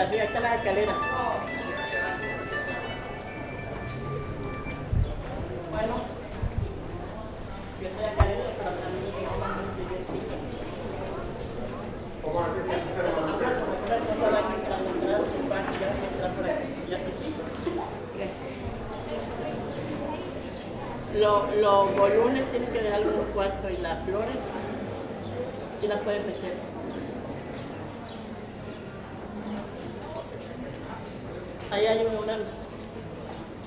arriba está la escalera. Bueno, yo estoy acá adentro, pero también llegué el piso. Los volúmenes tienen que dejar un cuarto y las flores sí las pueden meter. Ahí hay una.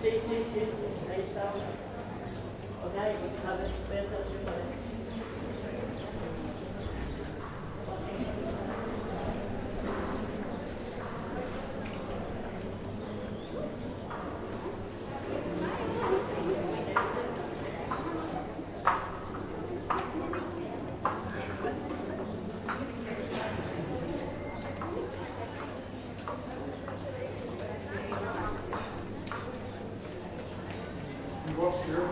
Sí, ahí está una. Ok, a ver, voy a hacer así para eso. Go upstairs.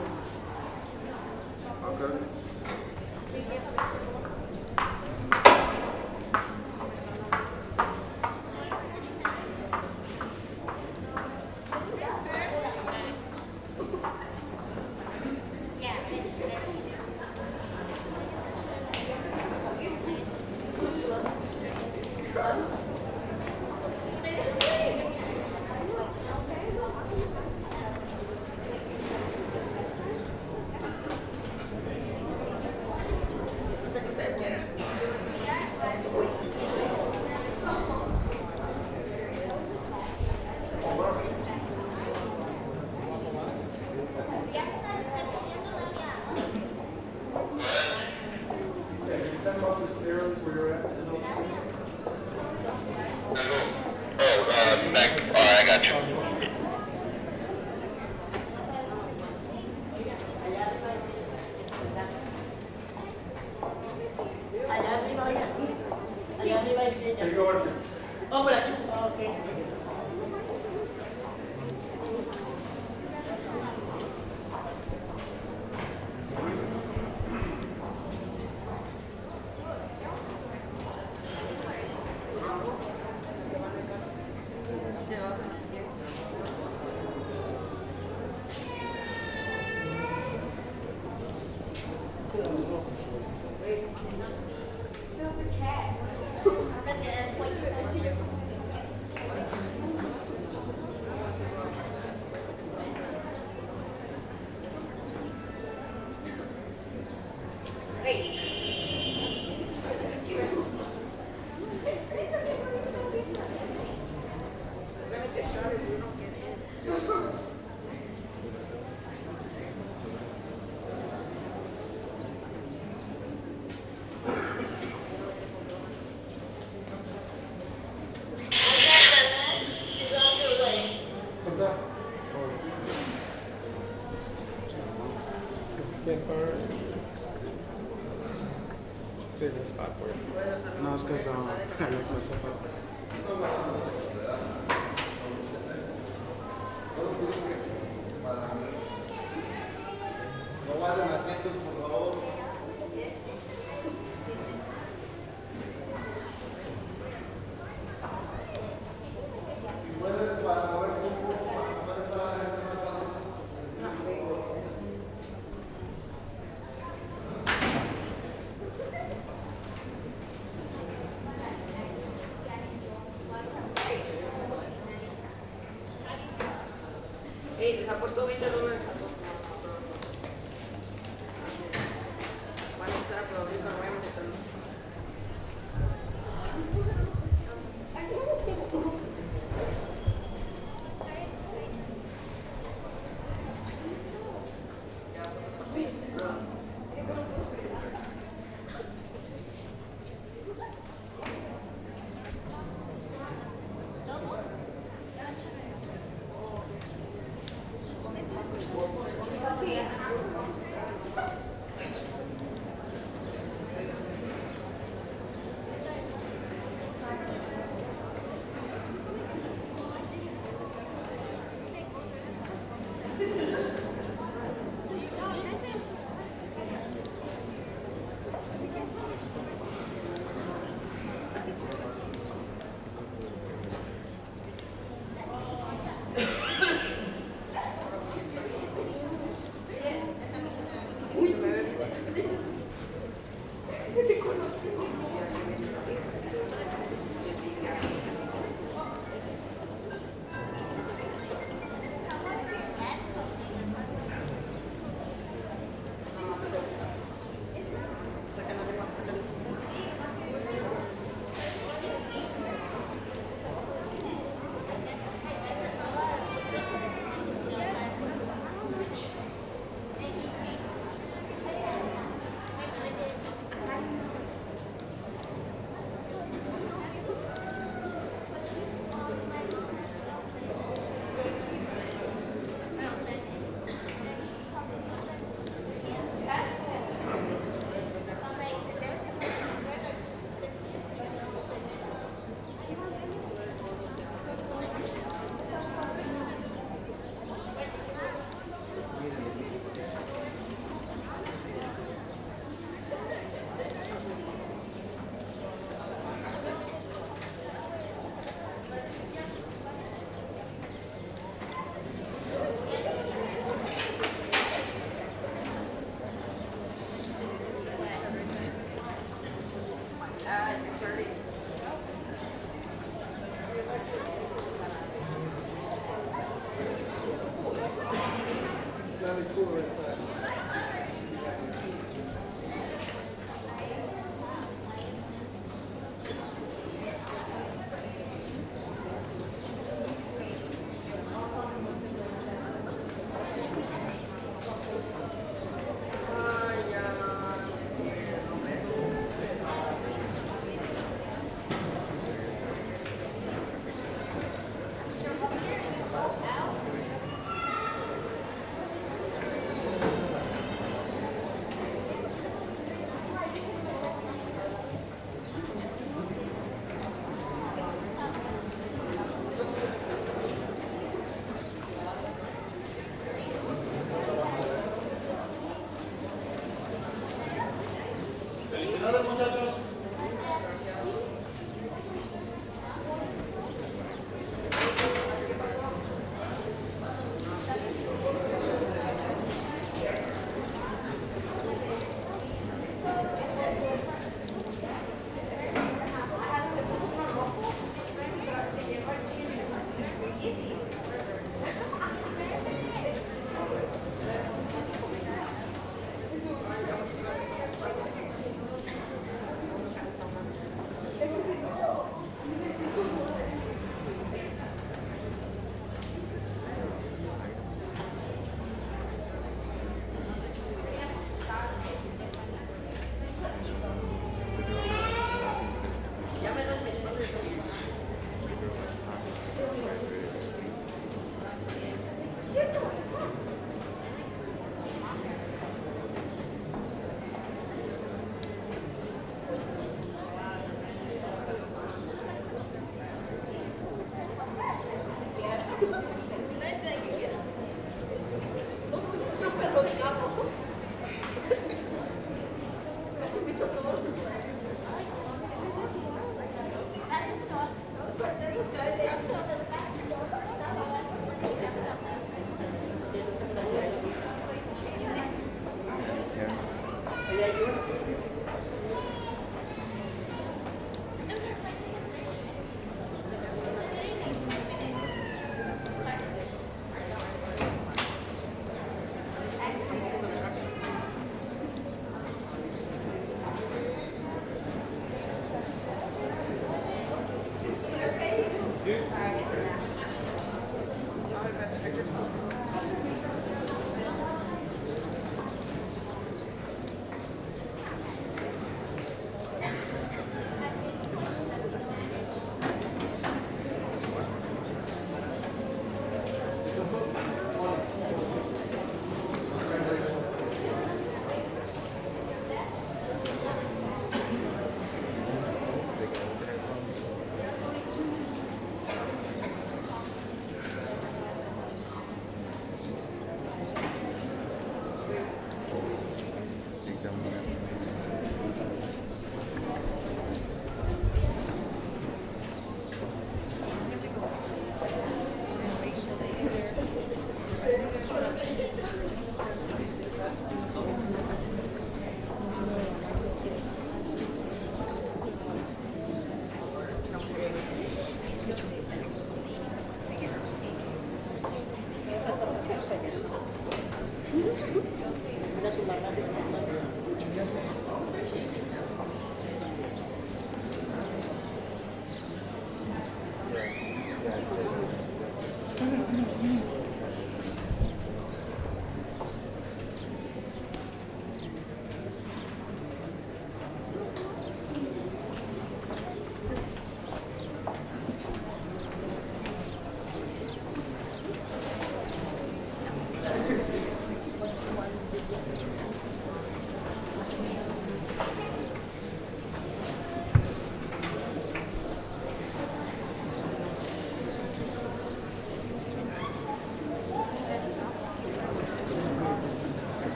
Okay. The stairs where you're at. Back. All right, I got you. Allá arriba, oiga. Allá arriba hay silla. Hey, go over. Oh, por aquí. Ok. Sometimes. Can't fire. Save a spot for it. No, it's because I like myself out. No guarden asientos, por favor. Si pueden, para moverse un poco, para poder estar a la gente más fácil. ¿Les ha puesto 20 dólares? Van a estar aplaudiendo, no vayamos a estar. That'd be cooler inside. Ay, ya. No me gusta.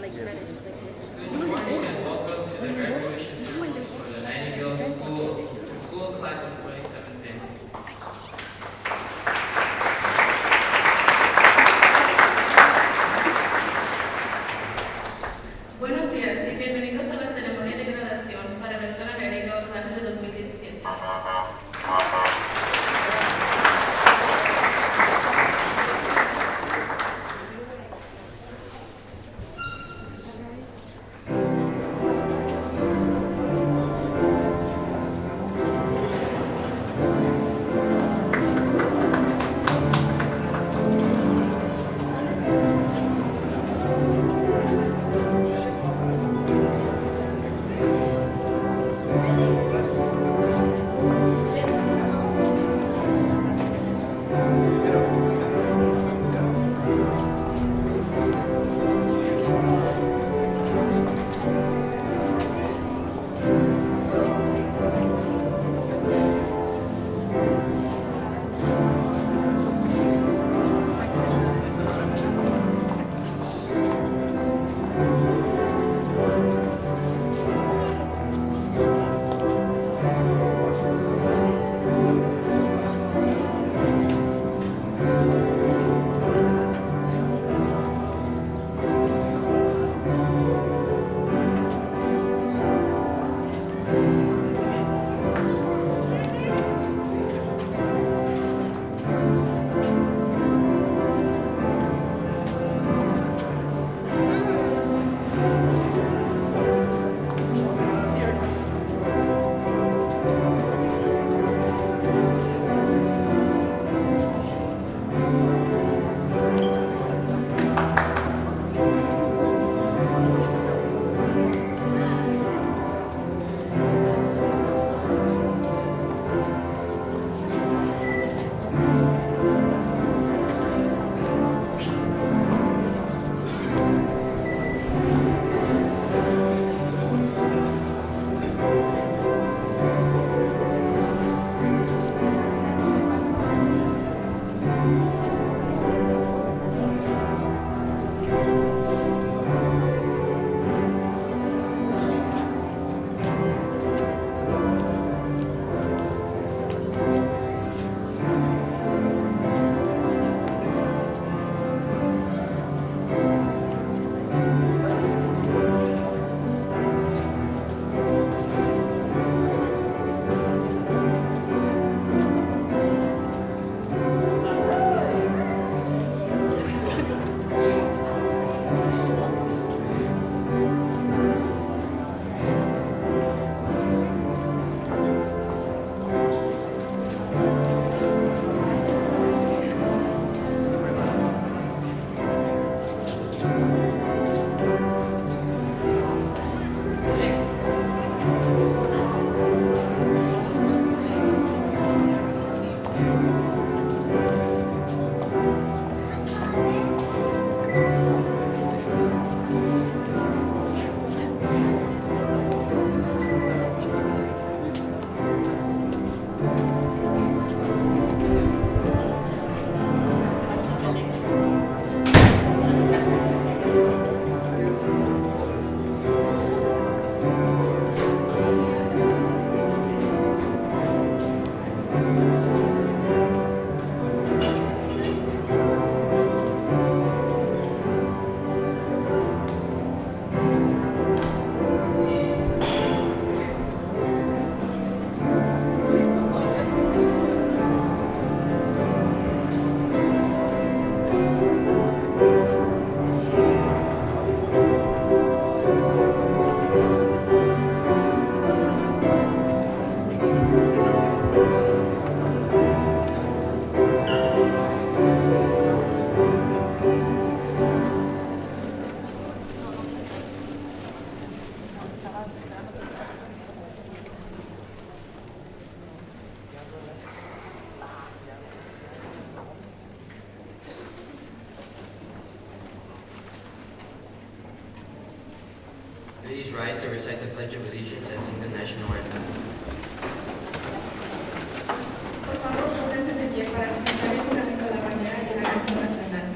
like reddish, like. Welcome to the graduation ceremony for the Nightingale School Class of 2017. Buenos días y bienvenidos a la ceremonia de graduación para la Escuela Nightingale Clase de 2017. Please rise to recite the Pledge of Allegiance and sing the national anthem. Por favor, pónganse de pie para presentar el juramento a la bandera y la canción nacional.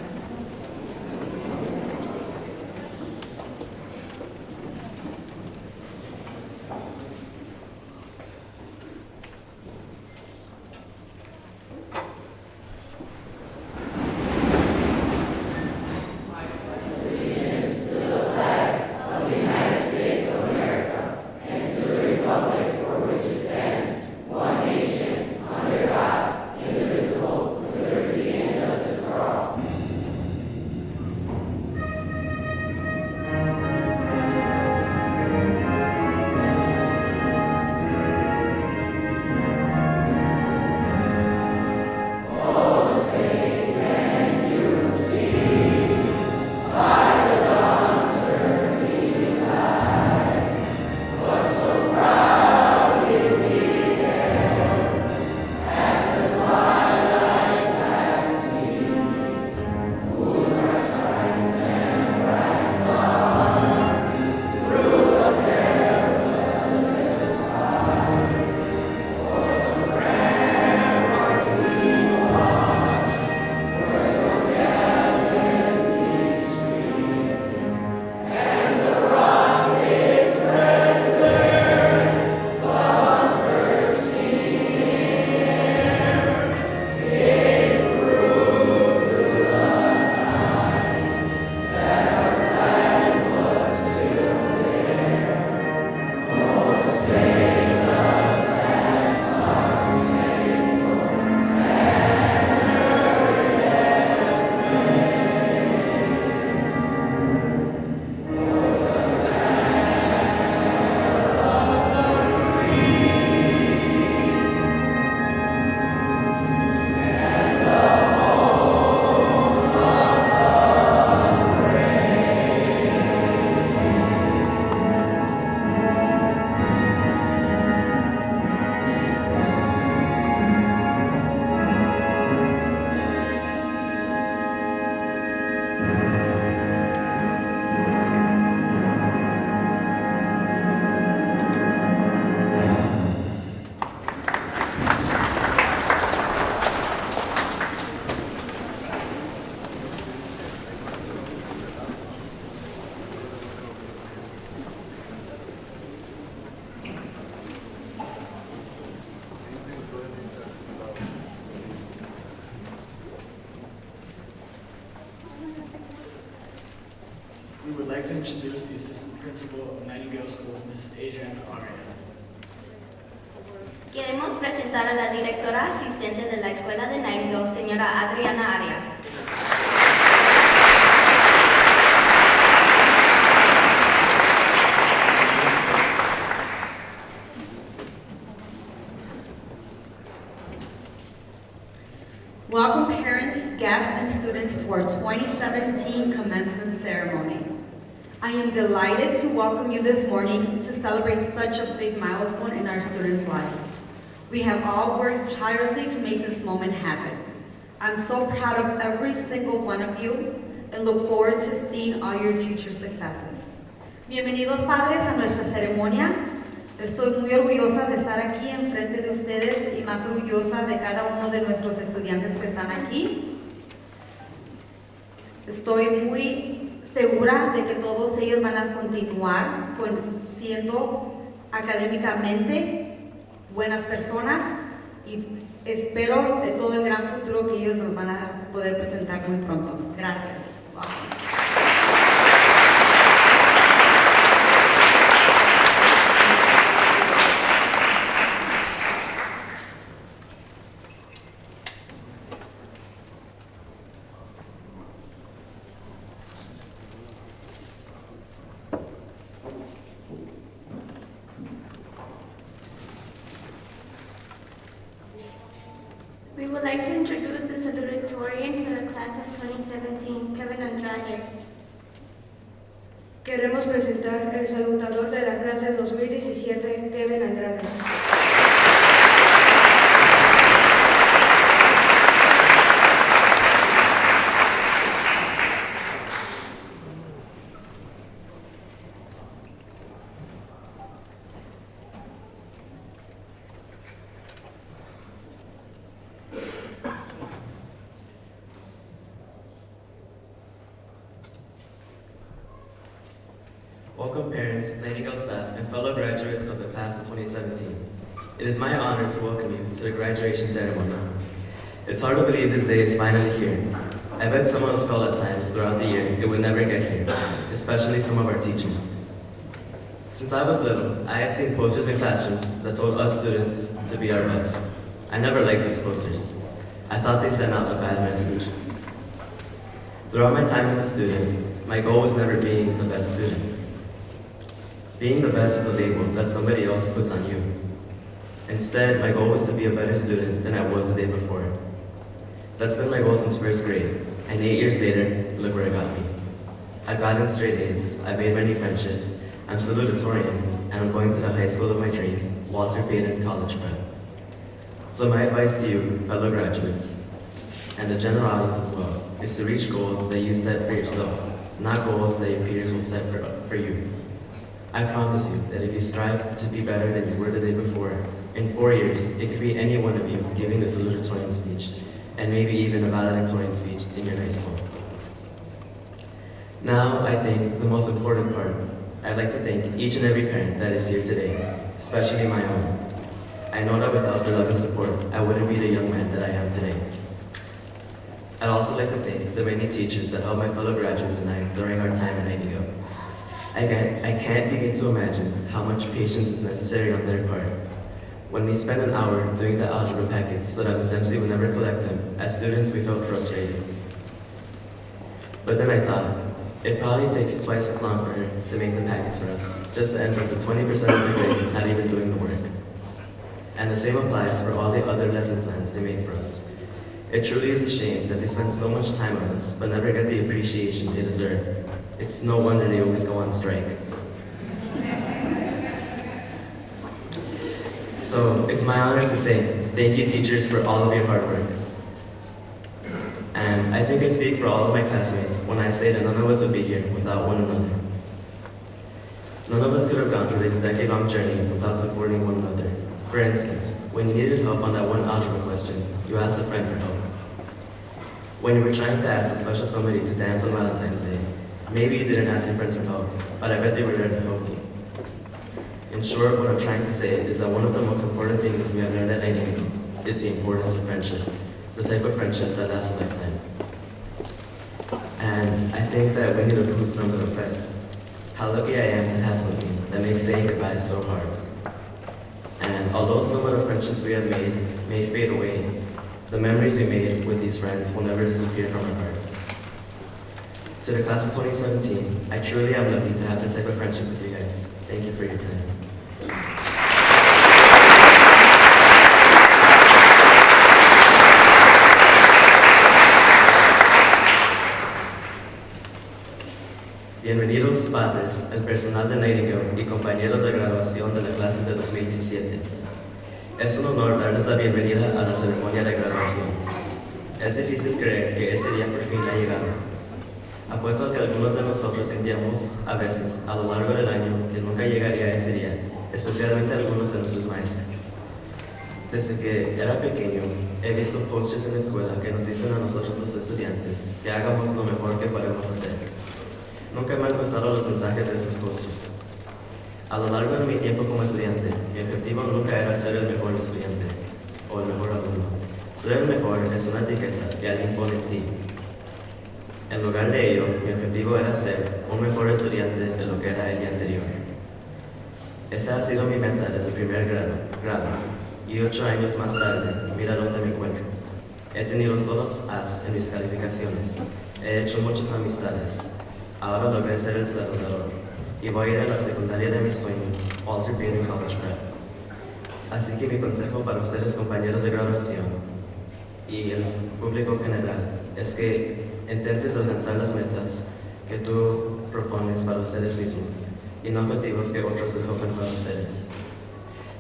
like to introduce the assistant principal of Nightingale School, Mrs. Adriana Arias. Queremos presentar a la directora asistente de la Escuela de Nightingale, señora Adriana Arias. Welcome parents, guests, and students to our 2017 commencement ceremony. I am delighted to welcome you this morning to celebrate such a big milestone in our students' lives. We have all worked tirelessly to make this moment happen. I'm so proud of every single one of you and look forward to seeing all your future successes. Bienvenidos padres a nuestra ceremonia. Estoy muy orgullosa de estar aquí enfrente de ustedes y más orgullosa de cada uno de nuestros estudiantes que están aquí. Estoy muy segura de que todos ellos van a continuar siendo académicamente buenas personas y espero de todo el gran futuro que ellos nos van a poder presentar muy pronto. Gracias. Wow. We would like to introduce the salutatorian for the class of 2017, Kevin Andrade. Queremos presentar el saludador de la clase 2017, Kevin Andrade. Welcome parents, Nightingale staff, and fellow graduates of the class of 2017. It is my honor to welcome you to the graduation ceremony. It's hard to believe this day is finally here. I bet some of us felt at times throughout the year it would never get here, especially some of our teachers. Since I was little, I had seen posters in classrooms that told us students to be our best. I never liked those posters. I thought they sent out a bad message. Throughout my time as a student, my goal was never being the best student. Being the best is a label that somebody else puts on you. Instead, my goal was to be a better student than I was the day before. That's been my goal since first grade, and 8 years later, look where it got me. I've gotten straight A's, I've made many friendships, I'm salutatorian, and I'm going to the high school of my dreams, Walter Payton College Prep. So my advice to you, fellow graduates, and the general audience as well, is to reach goals that you set for yourself, not goals that your peers will set for you. I promise you that if you strive to be better than you were the day before, in 4 years, it could be any one of you giving a salutatorian speech, and maybe even a valedictorian speech in your high school. Now, I think the most important part, I'd like to thank each and every parent that is here today, especially my own. I know that without their love and support, I wouldn't be the young man that I am today. I'd also like to thank the many teachers that helped my fellow graduates and I during our time at Nightingale. I can't begin to imagine how much patience is necessary on their part. When we spent an hour doing the algebra packets so that Ms. Dempsey would never collect them, as students we felt frustrated. But then I thought, it probably takes twice as long for her to make the packets for us, just to end up with 20% of the grade not even doing the work. And the same applies for all the other lesson plans they make for us. It truly is a shame that they spend so much time on us, but never get the appreciation they deserve. It's no wonder they always go on strike. So it's my honor to say thank you teachers for all of your hard work. And I think I speak for all of my classmates when I say that none of us would be here without one another. None of us could have gone through this decade-long journey without supporting one another. For instance, when you needed help on that one algebra question, you asked a friend for help. When you were trying to ask a special somebody to dance on Valentine's Day, maybe you didn't ask your friends for help, but I bet they were there to help you. In short, what I'm trying to say is that one of the most important things we have learned at Nightingale is the importance of friendship, the type of friendship that lasts a lifetime. And I think that we need to prove some of the press how lucky I am to have something that makes saying goodbye so hard. And although some of the friendships we have made may fade away, the memories we made with these friends will never disappear from our hearts. To the class of 2017, I truly am lucky to have this type of friendship with you guys. Thank you for your time. Bienvenidos padres, el personal de Nightingale y compañeros de graduación de la clase de 2017. Es un honor darles la bienvenida a la ceremonia de graduación. Es difícil creer que este día por fin ha llegado. Apuesto a que algunos de nosotros sentíamos a veces, a lo largo del año, que nunca llegaría ese día, especialmente algunos de nuestros maestros. Desde que era pequeño, he visto posters en la escuela que nos dicen a nosotros los estudiantes que hagamos lo mejor que podemos hacer. Nunca me han gustado los mensajes de esos posters. A lo largo de mi tiempo como estudiante, mi objetivo nunca era ser el mejor estudiante o el mejor alumno. Ser el mejor es una etiqueta que alguien pone en ti. En lugar de ello, mi objetivo era ser un mejor estudiante de lo que era el día anterior. Esa ha sido mi meta desde el primer grado y 8 años más tarde, mira dónde me encuentro. He tenido solos As en mis calificaciones, he hecho muchas amistades. Ahora logré ser el saludador y voy a ir a la secundaria de mis sueños, Walter Beatty College Prep. Así que mi consejo para ustedes, compañeros de graduación y el público general, es que intentes alcanzar las metas que tú propones para ustedes mismos y no objetivos que otros escogen para ustedes.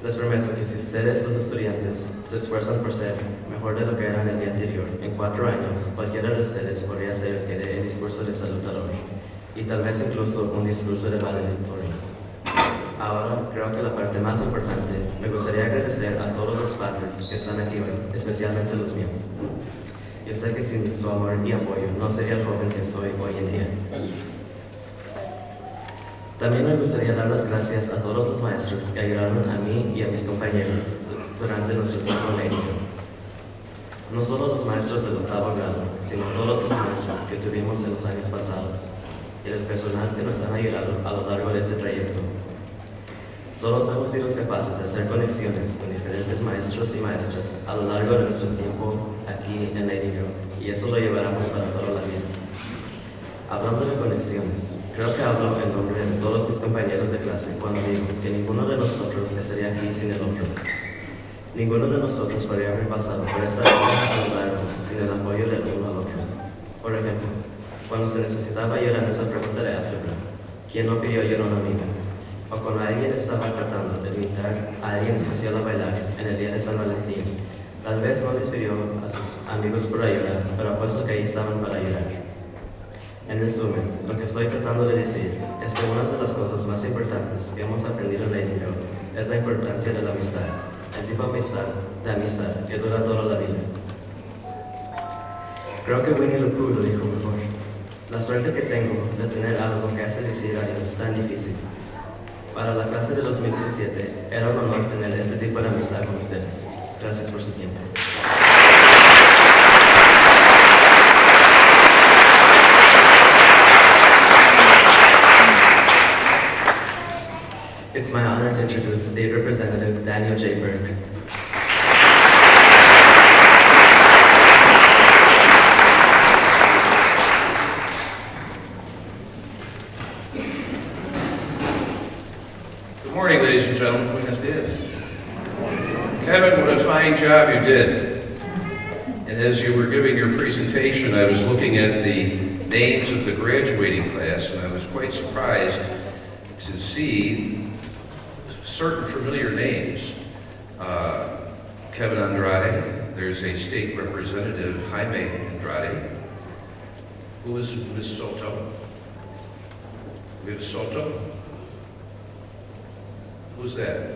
Les prometo que si ustedes, los estudiantes, se esfuerzan por ser mejor de lo que eran el día anterior, en 4 años, cualquiera de ustedes podría ser el que dé el discurso de saludador y tal vez incluso un discurso de valedictorio. Ahora, creo que la parte más importante, me gustaría agradecer a todos los padres que están aquí hoy, especialmente los míos. Yo sé que sin su amor y apoyo no sería el joven que soy hoy en día. También me gustaría dar las gracias a todos los maestros que ayudaron a mí y a mis compañeros durante nuestro tiempo en Nightingale. No solo los maestros del 8º grado, sino todos los maestros que tuvimos en los años pasados y el personal que nos han ayudado a lo largo de ese trayecto. Todos hemos sido capaces de hacer conexiones con diferentes maestros y maestras a lo largo de nuestro tiempo aquí en Nightingale, y eso lo llevaremos para toda la vida. Hablando de conexiones, creo que hablo en nombre de todos mis compañeros de clase cuando digo que ninguno de nosotros estaría aquí sin el otro. Ninguno de nosotros podría haber pasado por esta etapa tan larga sin el apoyo del uno al otro. Por ejemplo, cuando se necesitaba ayuda en esa pregunta de álgebra, ¿quién no pidió ayuda a un amigo? O cuando alguien estaba tratando de invitar a alguien especial a bailar en el día de San Valentín, tal vez no les pidió a sus amigos por ayuda, pero apuesto que ahí estaban para ayudar. En resumen, lo que estoy tratando de decir es que una de las cosas más importantes que hemos aprendido en Nightingale es la importancia de la amistad, el tipo de amistad que dura toda la vida. Creo que Winnie the Pooh lo dijo mejor. La suerte que tengo de tener algo que hace decir adiós tan difícil. Para la clase de 2017 era un honor tener este tipo de amistad con ustedes. Gracias por su tiempo. It's my honor to introduce State Representative Daniel J. Burke. Good morning, ladies and gentlemen. Buenos dias. Kevin, what a fine job you did. And as you were giving your presentation, I was looking at the names of the graduating class, and I was quite surprised to see certain familiar names. Kevin Andrade, there's a state representative, Jaime Andrade. Who is Ms. Soto? We have Soto? Who's that?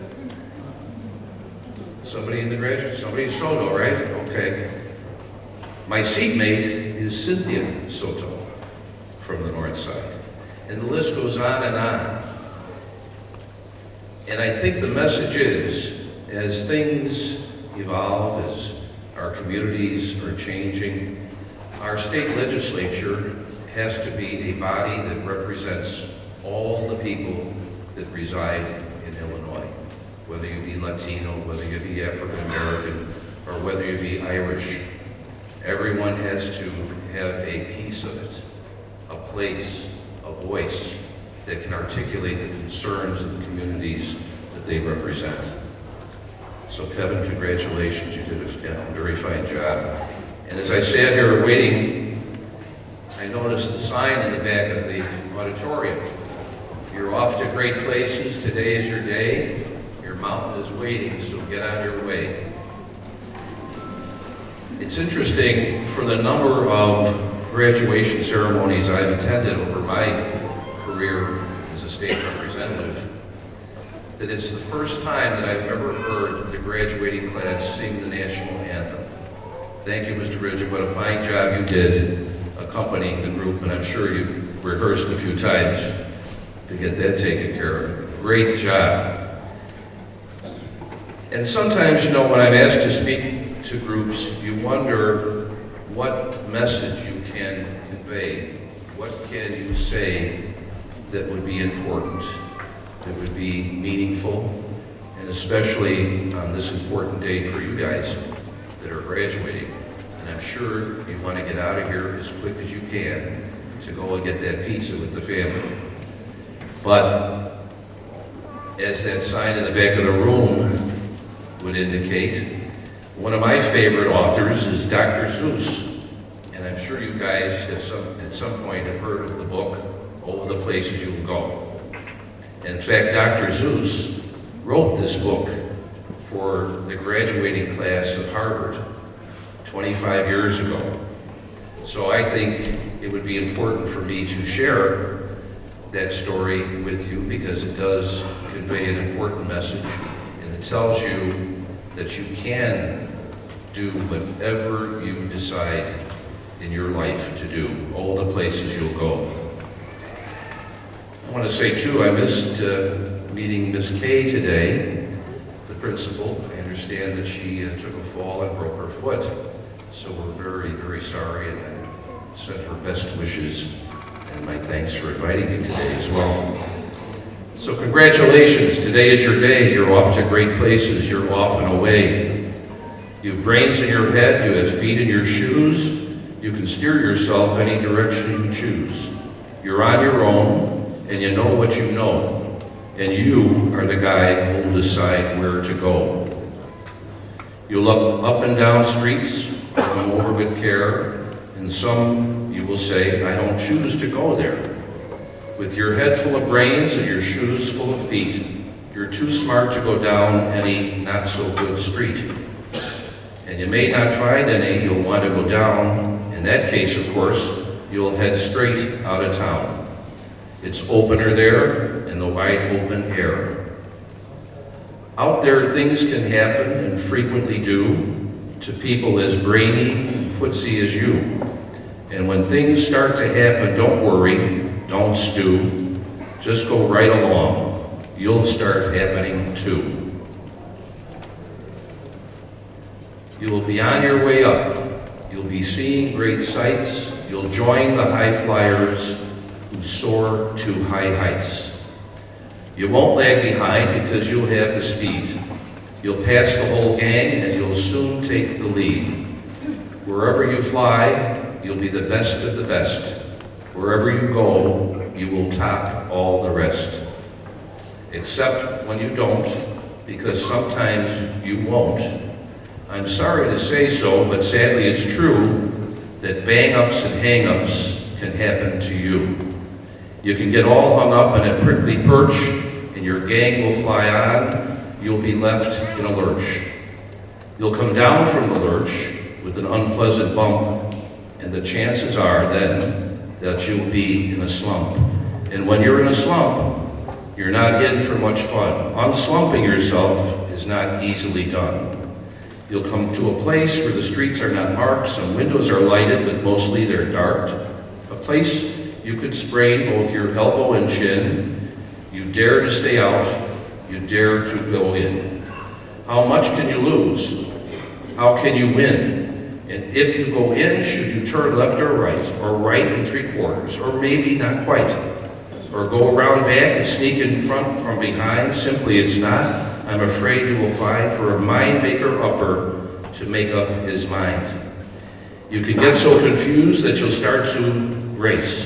Somebody in the graduate, somebody Soto, right? Okay. My seatmate is Cynthia Soto from the north side. And the list goes on and on. And I think the message is, as things evolve, as our communities are changing, our state legislature has to be a body that represents all the people that reside in Illinois, whether you be Latino, whether you be African American, or whether you be Irish. Everyone has to have a piece of it, a place, a voice that can articulate the concerns of the communities that they represent. So Kevin, congratulations, you did a very fine job. And as I sat here waiting, I noticed the sign in the back of the auditorium. You're off to great places, today is your day, your mountain is waiting, so get on your way. It's interesting, for the number of graduation ceremonies I've attended over my career as a state representative, that it's the first time that I've ever heard the graduating class sing the national anthem. Thank you, Mr. Ridgett, what a fine job you did accompanying the group, and I'm sure you rehearsed a few times to get that taken care of. Great job. And sometimes, you know, when I'm asked to speak to groups, you wonder what message you can convey. What can you say that would be important, that would be meaningful, and especially on this important day for you guys that are graduating. And I'm sure you want to get out of here as quick as you can to go and get that pizza with the family. But as that sign in the back of the room would indicate, one of my favorite authors is Dr. Seuss. And I'm sure you guys have at some point have heard of the book, All the Places You'll Go. In fact, Dr. Seuss wrote this book for the graduating class of Harvard 25 years ago. So I think it would be important for me to share that story with you because it does convey an important message, and it tells you that you can do whatever you decide in your life to do, all the places you'll go. I want to say too, I missed meeting Miss Kay today, the principal. I understand that she took a fall and broke her foot, so we're very, very sorry, and I send her best wishes and my thanks for inviting me today as well. So congratulations, today is your day. You're off to great places, you're off and away. You have brains in your head, you have feet in your shoes, you can steer yourself any direction you choose. You're on your own, and you know what you know, and you are the guy who will decide where to go. You'll look up and down streets, look them over with care, and some you will say, I don't choose to go there. With your head full of brains and your shoes full of feet, you're too smart to go down any not-so-good street. And you may not find any you'll want to go down. In that case, of course, you'll head straight out of town. It's opener there in the wide open air. Out there, things can happen and frequently do to people as brainy and footsie as you. And when things start to happen, don't worry, don't stew, just go right along. You'll start happening too. You will be on your way up. You'll be seeing great sights. You'll join the high flyers who soar to high heights. You won't lag behind because you'll have the speed. You'll pass the whole gang and you'll soon take the lead. Wherever you fly, you'll be the best of the best. Wherever you go, you will top all the rest. Except when you don't, because sometimes you won't. I'm sorry to say so, but sadly it's true that bang-ups and hang-ups can happen to you. You can get all hung up in a prickly perch, and your gang will fly on. You'll be left in a lurch. You'll come down from the lurch with an unpleasant bump, and the chances are then that you'll be in a slump. And when you're in a slump, you're not in for much fun. Unslumping yourself is not easily done. You'll come to a place where the streets are not marked, some windows are lighted, but mostly they're dark. A place you could sprain both your elbow and chin. You dare to stay out, you dare to go in. How much can you lose? How can you win? And if you go in, should you turn left or right and 3/4, or maybe not quite? or go around back and sneak in front from behind. Simply it's not. I'm afraid you will find for a mind maker upper to make up his mind. You can get so confused that you'll start to race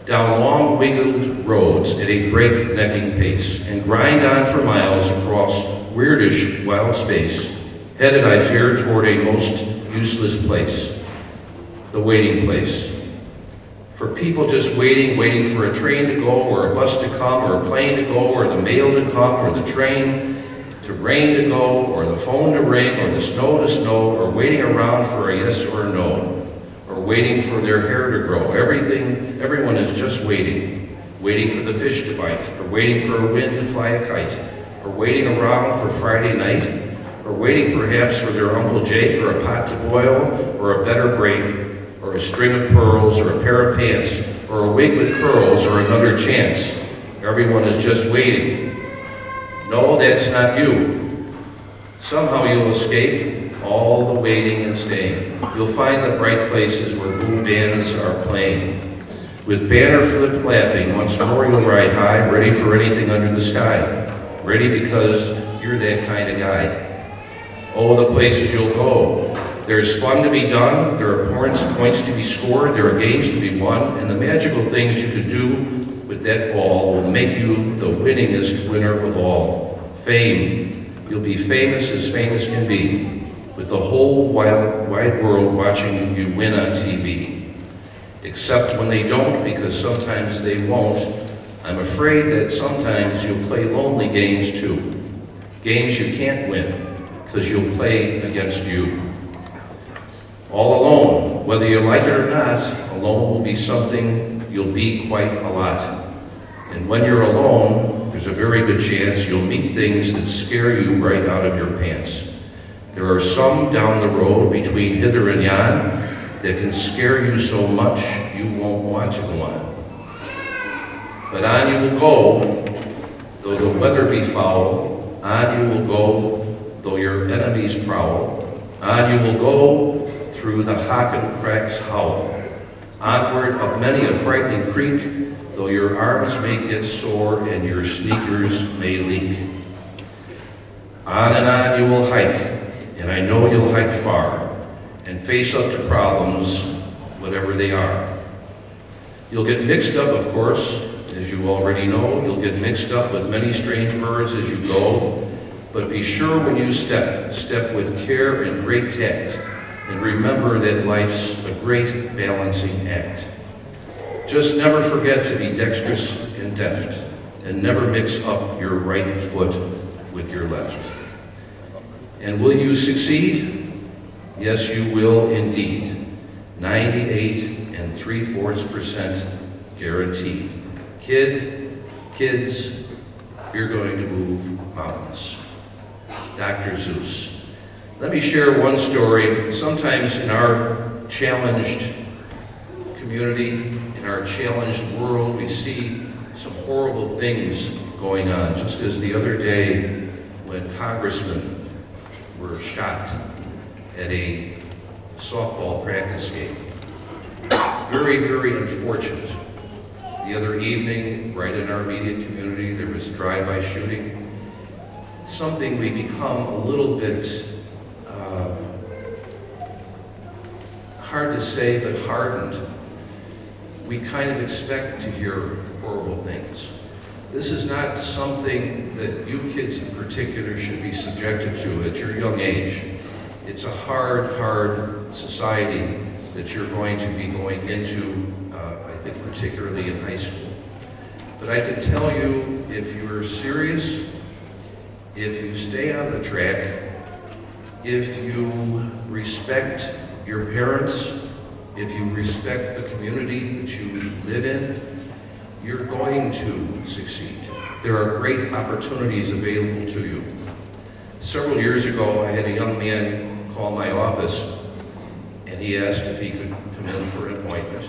down long wiggled roads at a breaknecking pace and grind on for miles across weirdish wild space, headed, I fear, toward a most useless place, the waiting place. For people just waiting for a train to go, or a bus to come, or a plane to go, or the mail to come, or the train to rain to go, or the phone to ring, or the snow to snow, or waiting around for a yes or a no, or waiting for their hair to grow. Everyone is just waiting for the fish to bite, or waiting for a wind to fly a kite, or waiting around for Friday night, or waiting perhaps for their Uncle Jake, or a pot to boil, or a better break, or a string of pearls, or a pair of pants, or a wig with curls, or another chance. Everyone is just waiting. No, that's not you. Somehow you'll escape all the waiting and staying. You'll find the bright places where boom bands are playing. With banner flip flapping, once more you'll ride high, ready for anything under the sky. Ready because you're that kind of guy. Oh, the places you'll go. There's fun to be done, there are points to be scored, there are games to be won, and the magical things you can do with that ball will make you the winningest winner of all. Fame. You'll be famous as famous can be, with the whole wide world watching you win on TV. Except when they don't, because sometimes they won't. I'm afraid that sometimes you'll play lonely games too. Games you can't win, because you'll play against you. All alone, whether you like it or not, alone will be something you'll be quite a lot. And when you're alone, there's a very good chance you'll meet things that scare you right out of your pants. There are some down the road between hither and yon that can scare you so much you won't want to go on. But on you will go, though the weather be foul. On you will go, though your enemies prowl. On you will go, through the Hocken cracks howl. Onward up many a frightening creek, though your arms may get sore and your sneakers may leak. On you will hike, and I know you'll hike far, and face up to problems, whatever they are. You'll get mixed up, of course, as you already know. You'll get mixed up with many strange birds as you go, but be sure when you step with care and great tact, and remember that life's a great balancing act. Just never forget to be dexterous and deft, and never mix up your right foot with your left. And will you succeed? Yes, you will indeed. 98 3/4% guaranteed. Kids, you're going to move mountains. Dr. Zeus. Let me share one story. Sometimes in our challenged community, in our challenged world, we see some horrible things going on. Just as the other day when congressmen were shot at a softball practice game. Very, very unfortunate. The other evening, right in our immediate community, there was a drive-by shooting. Something we become a little bit hard to say, but hardened. We kind of expect to hear horrible things. This is not something that you kids in particular should be subjected to at your young age. It's a hard society that you're going to be going into, I think particularly in high school. But I can tell you, if you're serious, if you stay on the track, if you respect your parents, if you respect the community that you live in, you're going to succeed. There are great opportunities available to you. Several years ago, I had a young man call my office, and he asked if he could come in for an appointment.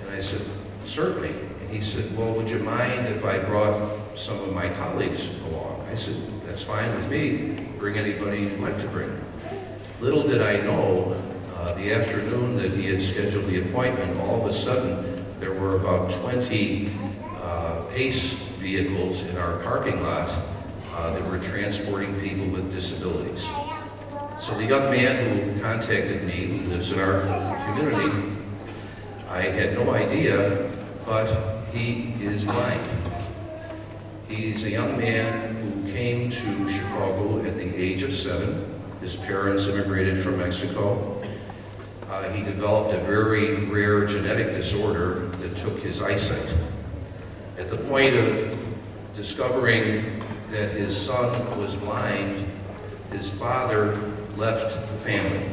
And I said, certainly. And he said, well, would you mind if I brought some of my colleagues along? I said, that's fine with me. Bring anybody you'd like to bring. Little did I know, the afternoon that he had scheduled the appointment, all of a sudden, there were about 20 PACE vehicles in our parking lot that were transporting people with disabilities. So the young man who contacted me, who lives in our community, I had no idea, but he is blind. He's a young man who came to Chicago at the age of 7. His parents immigrated from Mexico. He developed a very rare genetic disorder that took his eyesight. At the point of discovering that his son was blind, his father left the family,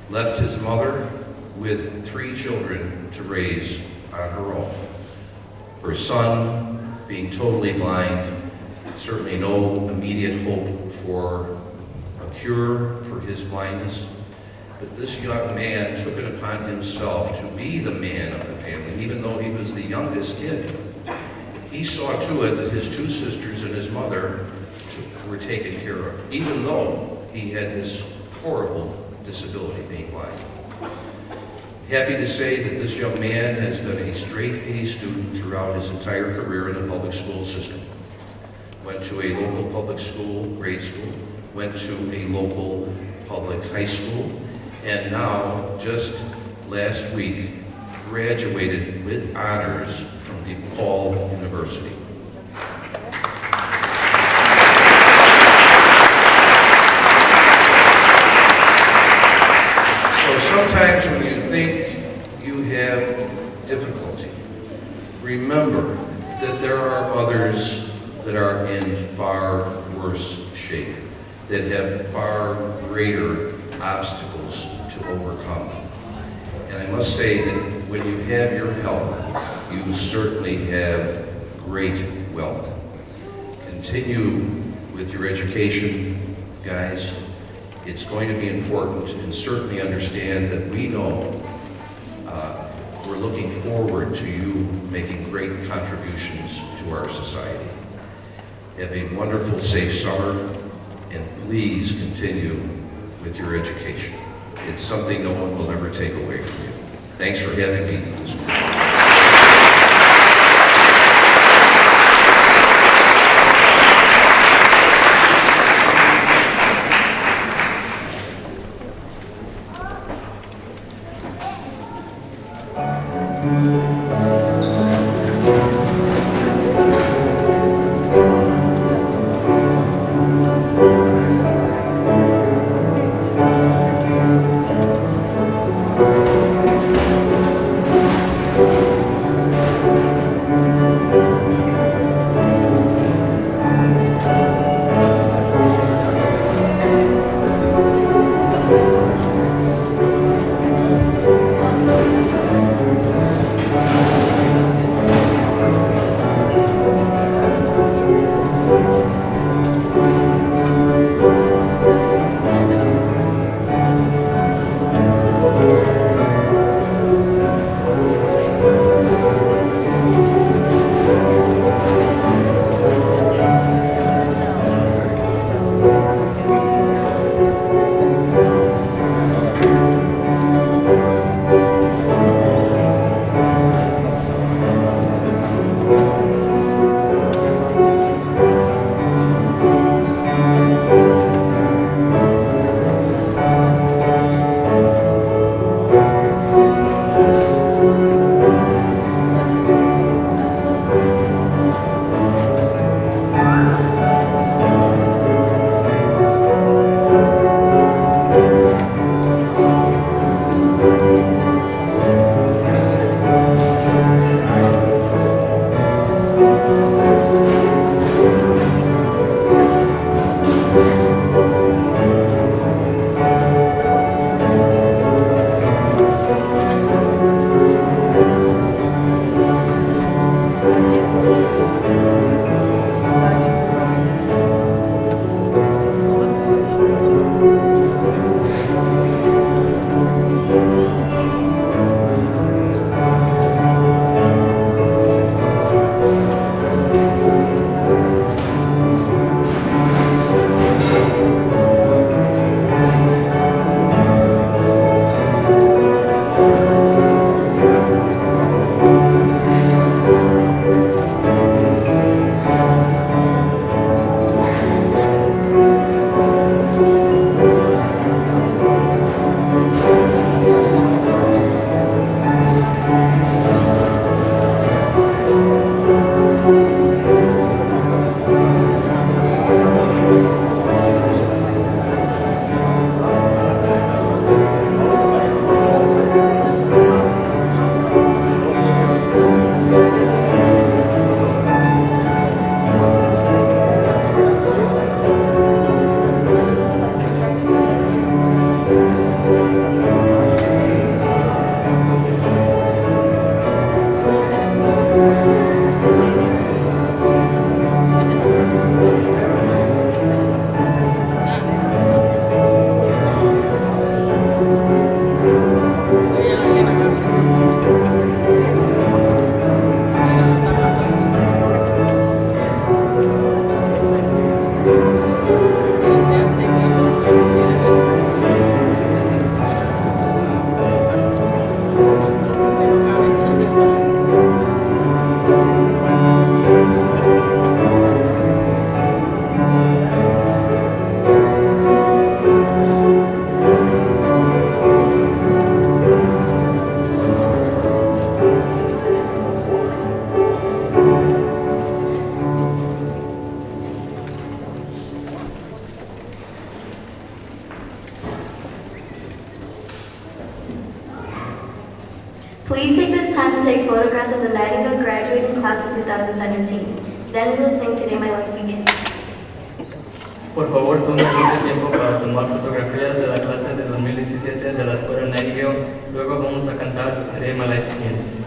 left his mother with 3 children to raise on her own. Her son being totally blind, certainly no immediate hope for a cure for his blindness. But this young man took it upon himself to be the man of the family, even though he was the youngest kid. He saw to it that his 2 sisters and his mother were taken care of, even though he had this horrible disability, being blind. Happy to say that this young man has been a straight A student throughout his entire career in the public school system. Went to a local public school, grade school, went to a local public high school, and now, just last week, graduated with honors from DePaul University. So sometimes when you think you have difficulty, remember that there are others that are in far worse shape, that have far greater obstacles to overcome. And I must say that when you have your health, you certainly have great wealth. Continue with your education, guys. It's going to be important, and certainly understand that we know we're looking forward to you making great contributions to our society. Have a wonderful, safe summer, and please continue with your education. It's something no one will ever take away from you. Thanks for having me this morning. Please take this time to take photographs of the Nightingale graduating class of 2017. Then we will sing Today My Life Begins. Por favor, tome mucho tiempo para tomar fotografías de la clase de 2017 de la escuela Nightingale. Luego vamos a cantar Today My Life Begins.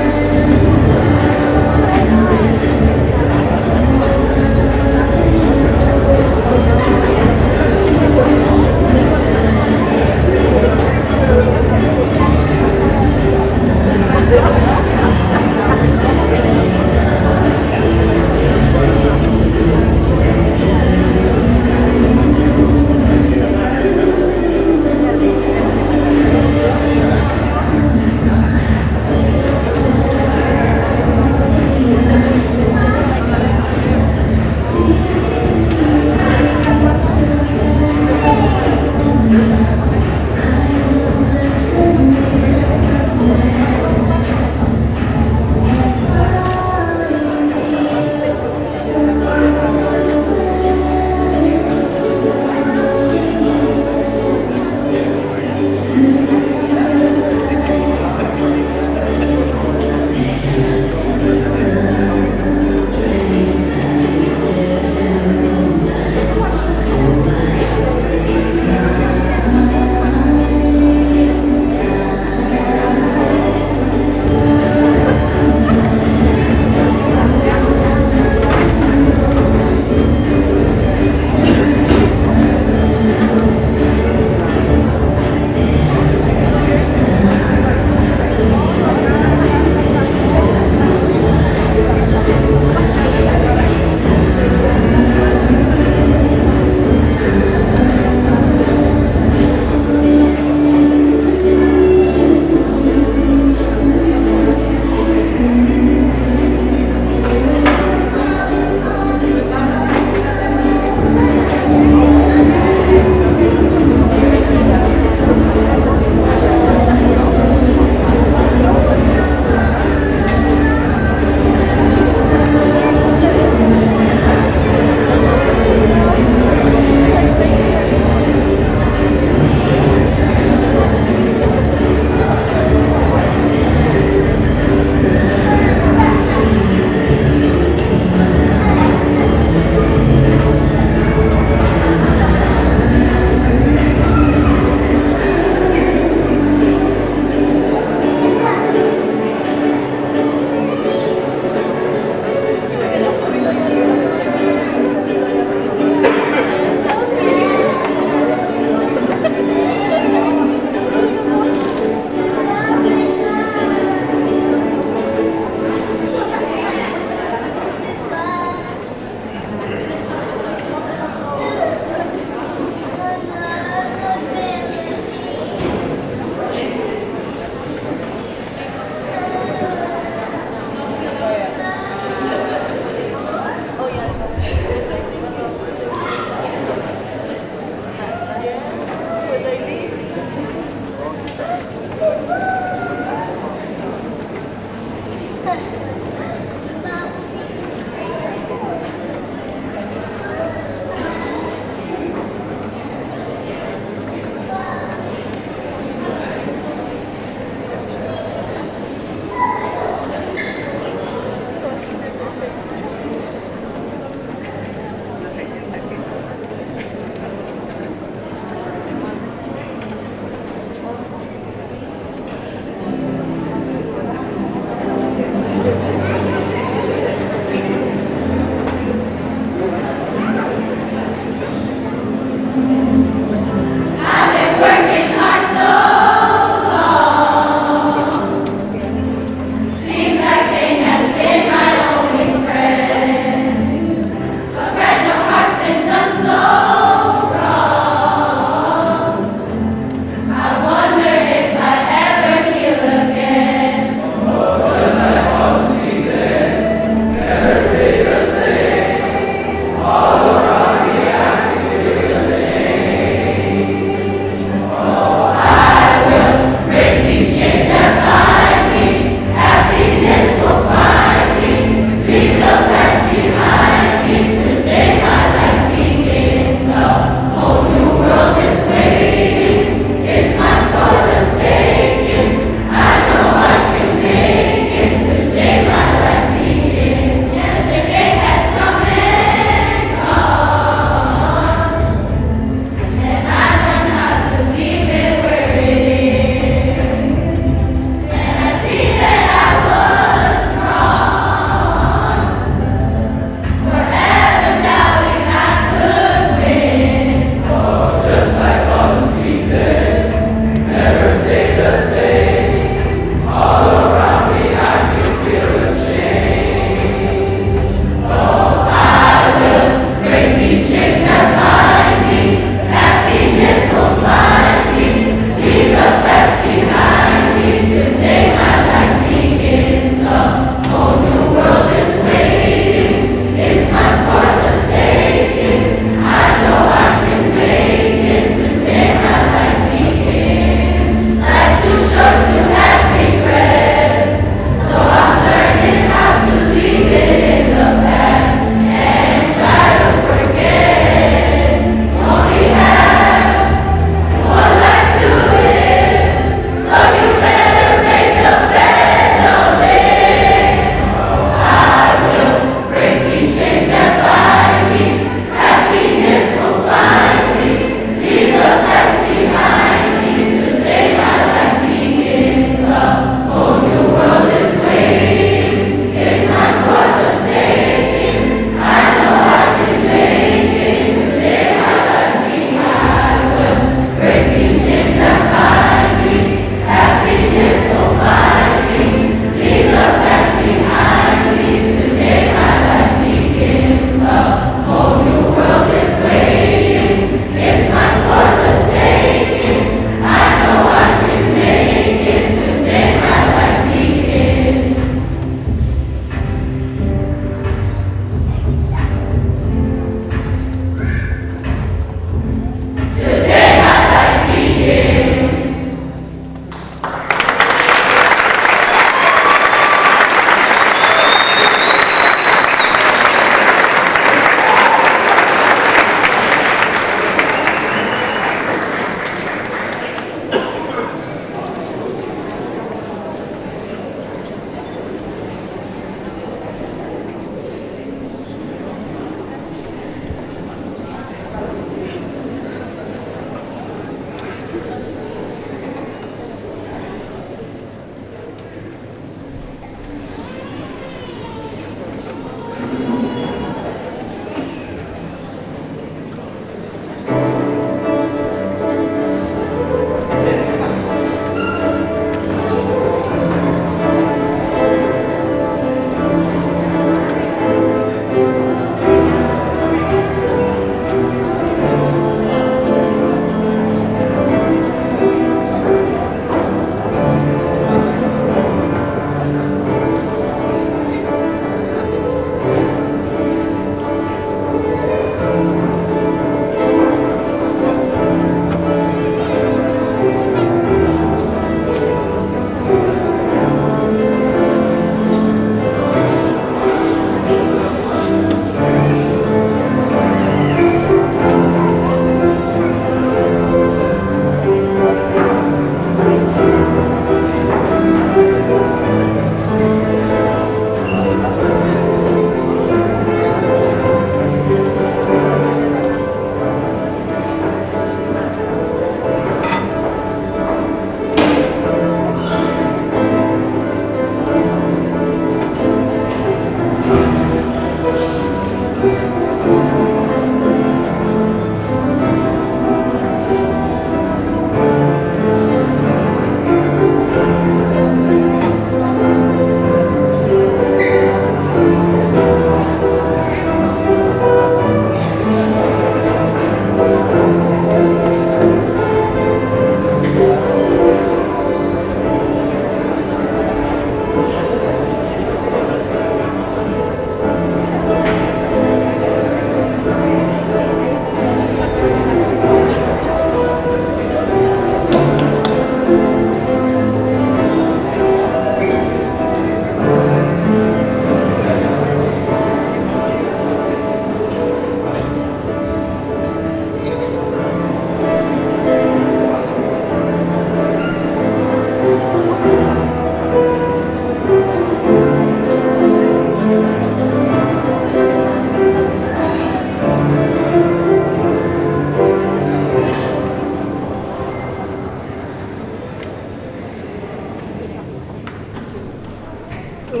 Good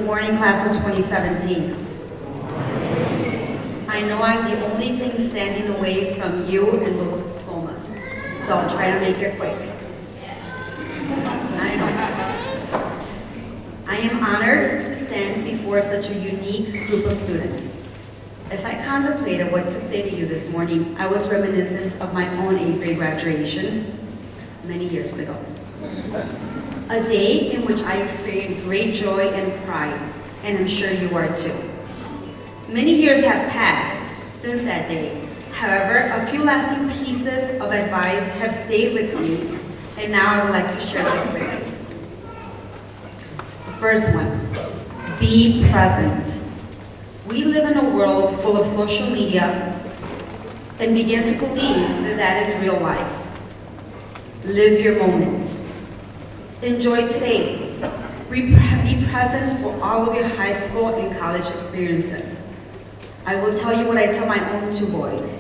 morning, class of 2017. I know I'm the only thing standing away from you and those diplomas, so I'll try to make it quick. I am honored to stand before such a unique group of students. As I contemplated what to say to you this morning, I was reminiscent of my own 8th grade graduation many years ago. A day in which I experienced great joy and pride, and I'm sure you are too. Many years have passed since that day. However, a few lasting pieces of advice have stayed with me, and now I would like to share this with you. The first one, be present. We live in a world full of social media and begin to believe that that is real life. Live your moment. Enjoy today. Be present for all of your high school and college experiences. I will tell you what I tell my own 2 boys.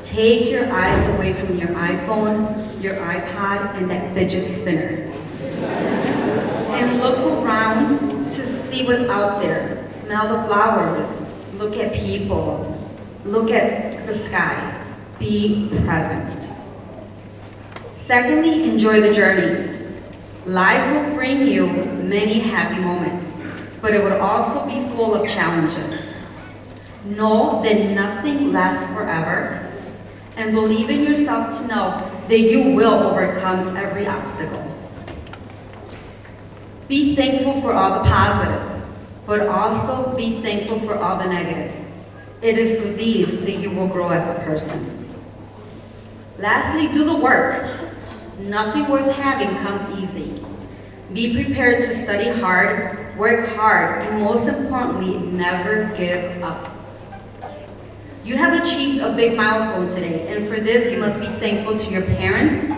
Take your eyes away from your iPhone, your iPad, and that fidget spinner. And look around to see what's out there. Smell the flowers. Look at people. Look at the sky. Be present. Secondly, enjoy the journey. Life will bring you many happy moments, but it will also be full of challenges. Know that nothing lasts forever, and believe in yourself to know that you will overcome every obstacle. Be thankful for all the positives, but also be thankful for all the negatives. It is through these that you will grow as a person. Lastly, do the work. Nothing worth having comes easy. Be prepared to study hard, work hard, and most importantly, never give up. You have achieved a big milestone today, and for this you must be thankful to your parents.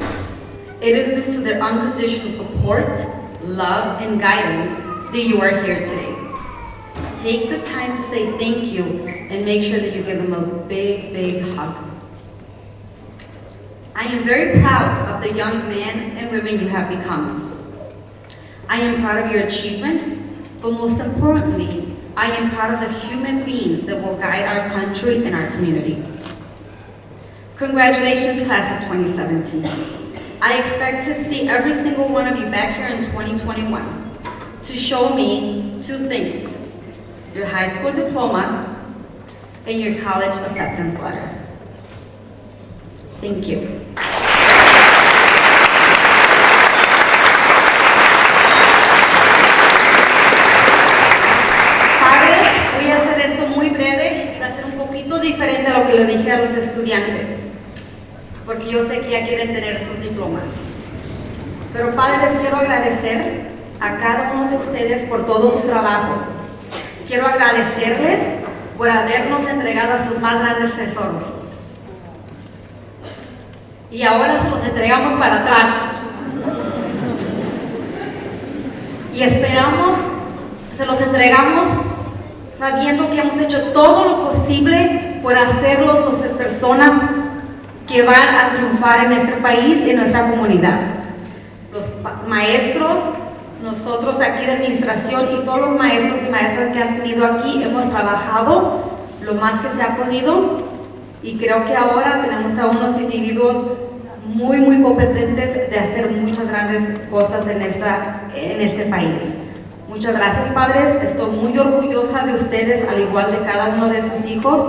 It is due to their unconditional support, love, and guidance that you are here today. Take the time to say thank you and make sure that you give them a big, big hug. I am very proud of the young men and women you have become. I am proud of your achievements, but most importantly, I am proud of the human beings that will guide our country and our community. Congratulations, class of 2017. I expect to see every single one of you back here in 2021 to show me 2 things: your high school diploma and your college acceptance letter. Thank you. Voy a hacer esto muy breve y va a ser un poquito diferente a lo que le dije a los estudiantes, porque yo sé que ya quieren tener sus diplomas. Pero padres, quiero agradecer a cada uno de ustedes por todo su trabajo. Quiero agradecerles por habernos entregado a sus más grandes tesoros. Y ahora se los entregamos para atrás. Y esperamos, se los entregamos sabiendo que hemos hecho todo lo posible por hacerlos las personas que van a triunfar en nuestro país y en nuestra comunidad. Los maestros, nosotros aquí de administración y todos los maestros y maestras que han venido aquí hemos trabajado lo más que se ha podido y creo que ahora tenemos a unos individuos muy competentes de hacer muchas grandes cosas en este país. Muchas gracias, padres. Estoy muy orgullosa de ustedes, al igual de cada uno de sus hijos.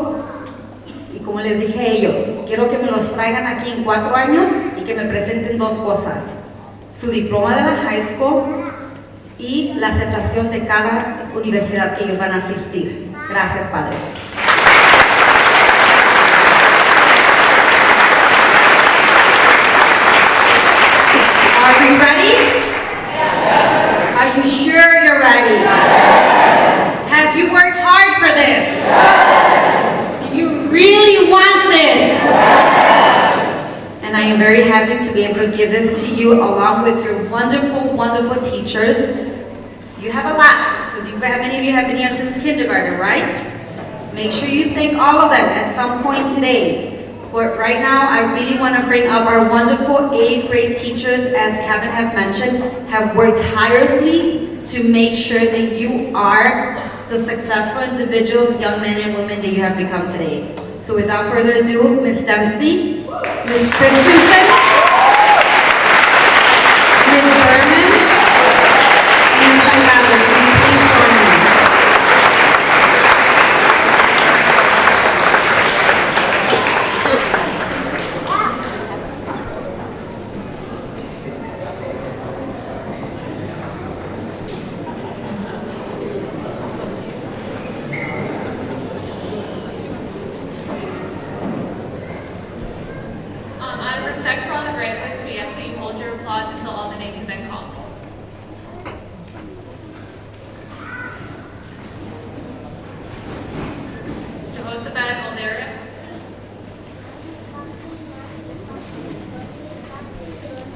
Y como les dije a ellos, quiero que me los traigan aquí en 4 años y que me presenten 2 cosas: su diploma de la high school y la aceptación de cada universidad que ellos van a asistir. Gracias, padres. Are you ready? Are you sure you're ready? able to give this to you along with your wonderful, wonderful teachers. You have a lot, because many of you have been here since kindergarten, right? Make sure you thank all of them at some point today. But right now, I really want to bring up our wonderful 8th grade teachers, as Kevin has mentioned, have worked tirelessly to make sure that you are the successful individuals, young men and women that you have become today. So without further ado, Ms. Dempsey, Ms. Christensen, Ms. Berman, and Ms. Salgado. Please join me. Out of respect for all the graduates, we ask that you hold your applause until all the names have been called. Jehoshaphat Aldera.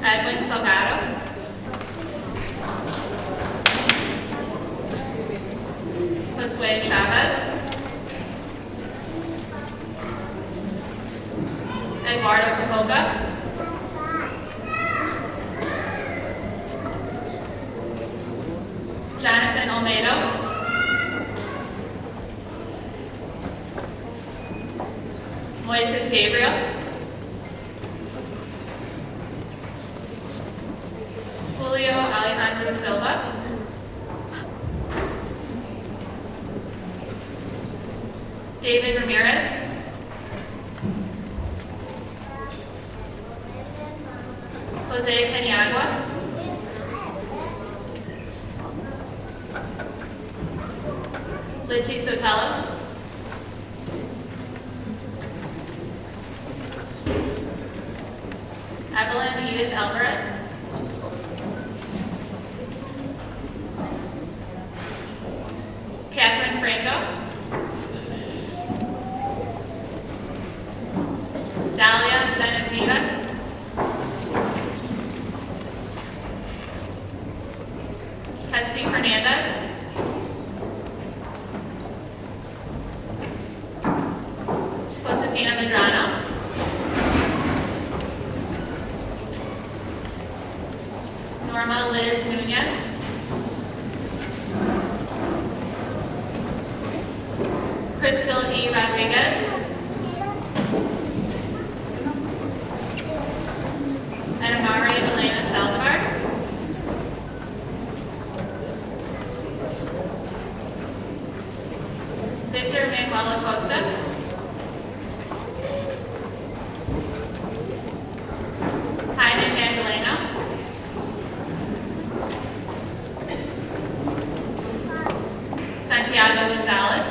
Edwin Salgado. Josue Chavez. Eduardo Cahoga. Jonathan Olmedo. Moises Gabriel. Julio Alejandro Silva. David Ramirez. Jose Paniagua. Lizzie Sotelo. Evelyn Edith Alvarez. Catherine Franco. Dalia Benavides. Betsy Hernandez. Josefina Medrano. Norma Liz Nunez. Crystal E. Rodriguez. And Amari Elena Saldivar. Victor Manuel Acosta. Jaime Magdaleno. Santiago Gonzalez.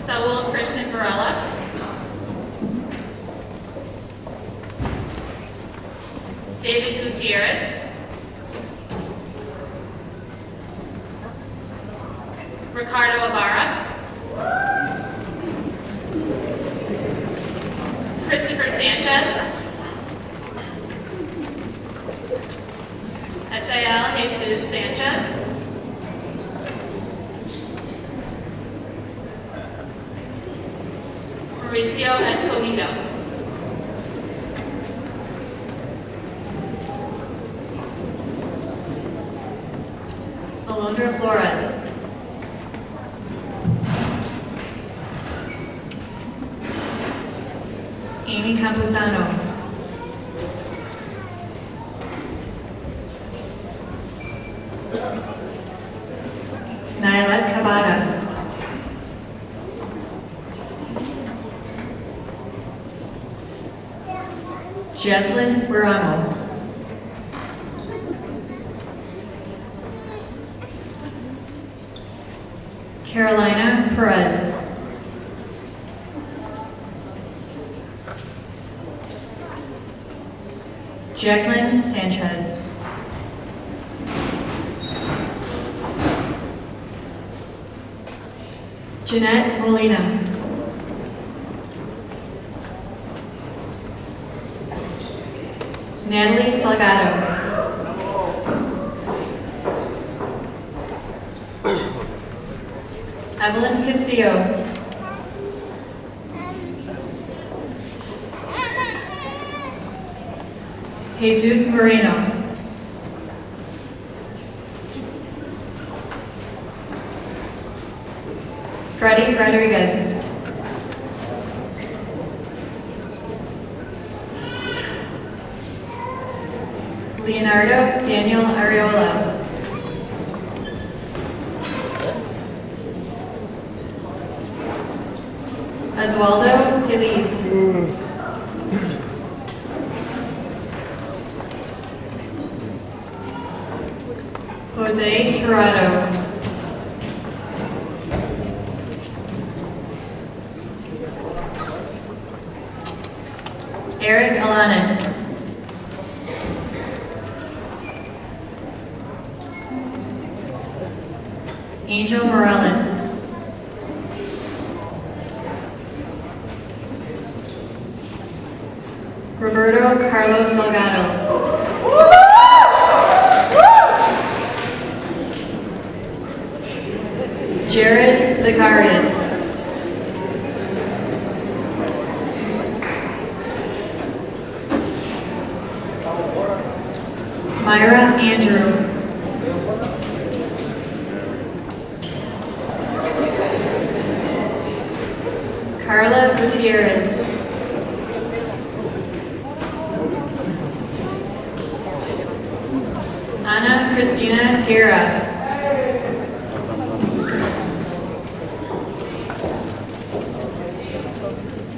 Saul Christian Varela. David Gutierrez. Ricardo Ibarra. Christopher Sanchez. Sael Jesus Sanchez. Mauricio Escobedo. Alondra Flores. Amy Camposano. Nyla Cabada. Jeslyn Buramo. Carolina Perez. Jacqueline Sanchez. Jeanette Molina. Natalie Salgado. Evelyn Castillo. Jesus Moreno. Freddie Rodriguez. Leonardo Daniel Areola. Oswaldo Teliz. Jose Tirado. Eric Alanis. Angel Morales. Roberto Carlos Delgado. Jared Zacharias. Myra Andrew. Carla Gutierrez. Ana Cristina Guerra.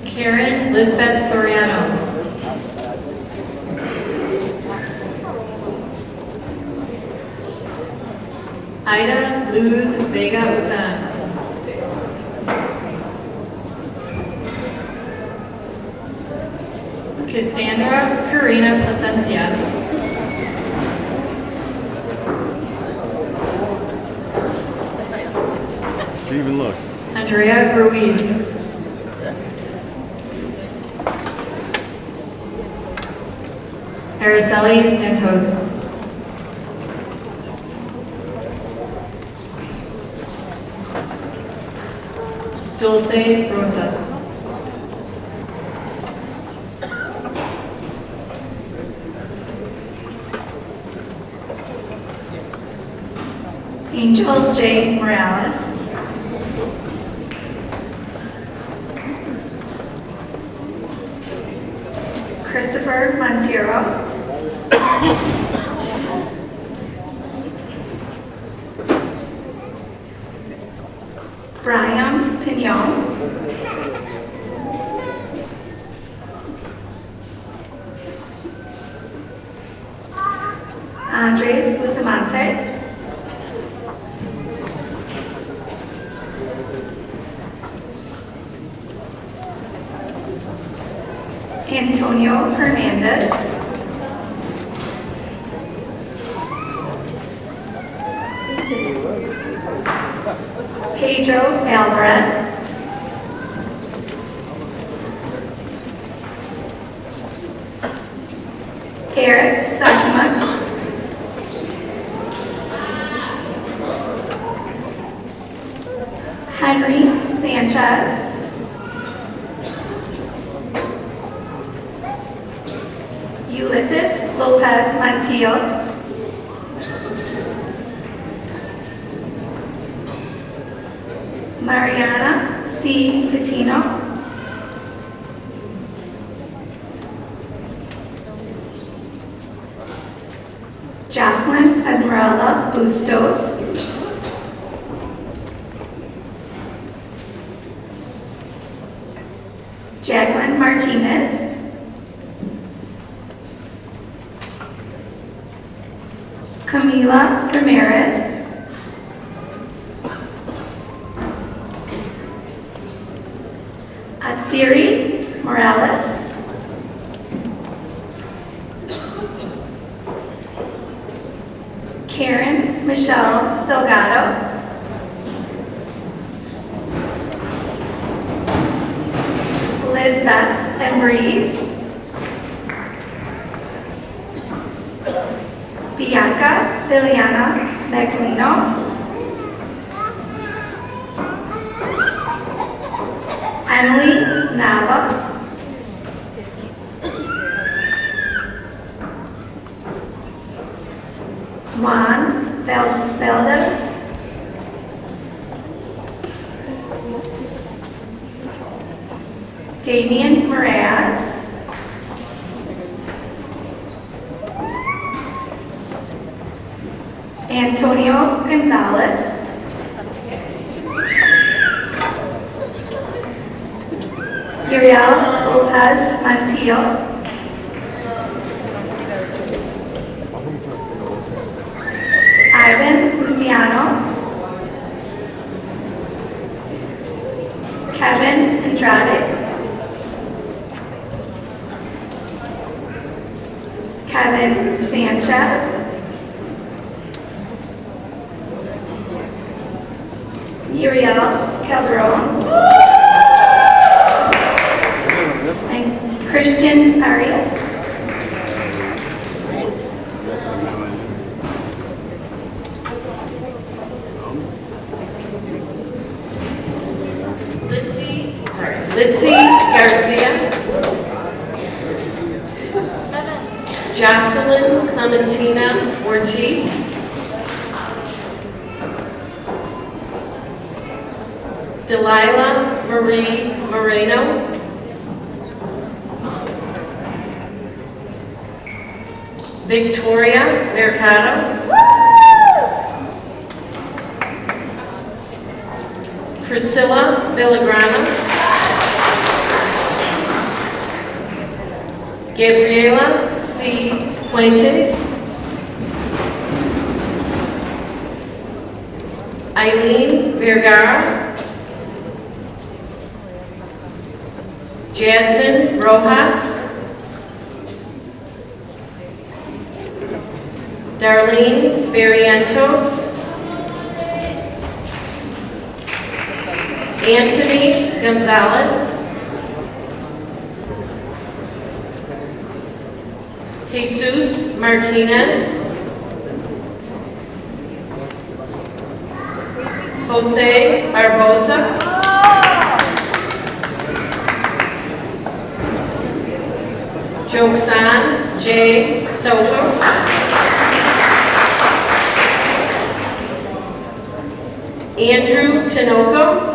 Karen Lisbeth Soriano. Ida Luz Vega Usan. Cassandra Karina Placencia. Didn't even look. Andrea Ruiz. Araceli Santos. Dulce Rosas. Angel J. Morales. Christopher Montero. Brian Pignon. Andres Bustamante. Antonio Hernandez. Pedro Alvarez. Eric Sakimux. Henry Sanchez. Ulysses Lopez Montiel. Mariana C. Patino. Jocelyn Esmeralda Bustos. Jacqueline Martinez. Camila Ramirez. Atsiri Morales. Karen Michelle Delgado. Lizbeth Embreeze. Bianca Liliana Magdaleno, Emily Nava, Juan Valdez, Damian Moraz, Antonio Gonzalez, Uriel Lopez Montiel, Ivan Luciano, Kevin Andrade, Kevin Sanchez, Uriel Calderon, and Christian Arias. Litzy Garcia, Jocelyn Clementina Ortiz, Delilah Marie Moreno, Victoria Mercado, Priscilla Villagrana, Gabriela C. Fuentes, Eileen Vergara, Jasmine Rojas, Darlene Barrientos, Anthony Gonzalez, Jesus Martinez, Jose Barbosa, Joksan J. Soto, Andrew Tinoco,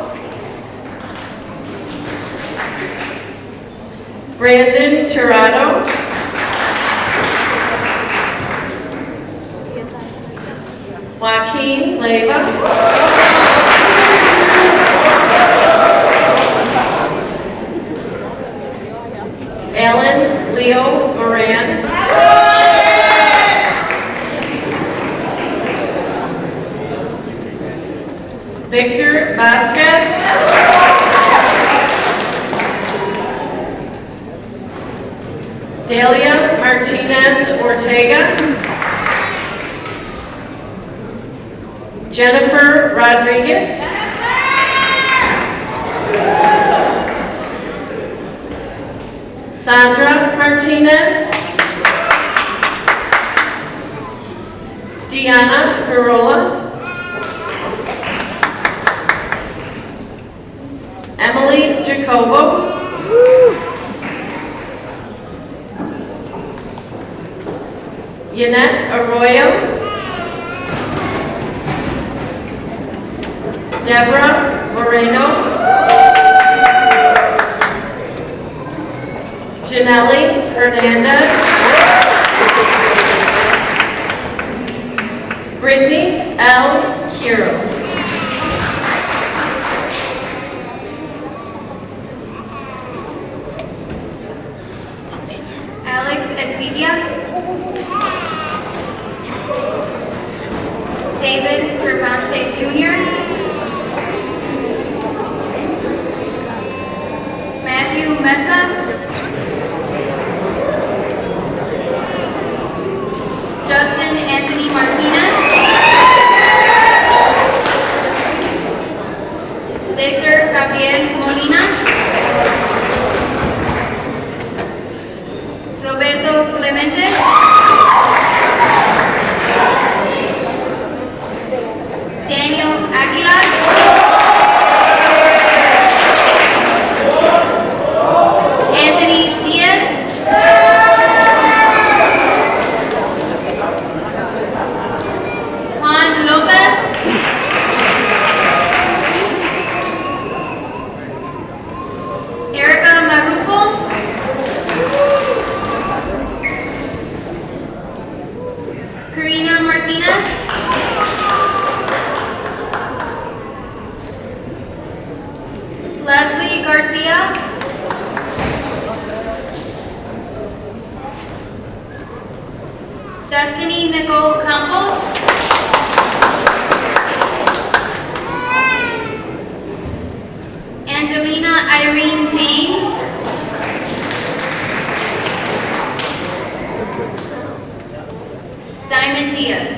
Brandon Tirado, Joaquin Leyva, Alan Leo Moran, Victor Vasquez, Delia Martinez Ortega, Jennifer Rodriguez, Sandra Martinez, Diana Garola, Emily Jacobo, Yannette Arroyo, Deborah Moreno, Janelle Hernandez, Brittany L. Quiros. Alex Esvidia, David Cervantes Jr., Matthew Mesa, Justin Anthony Martinez, Victor Gabriel Molina, Roberto Clemente, Martinez. Leslie Garcia. Destiny Nicole Campos. Angelina Irene James. Diamond Diaz.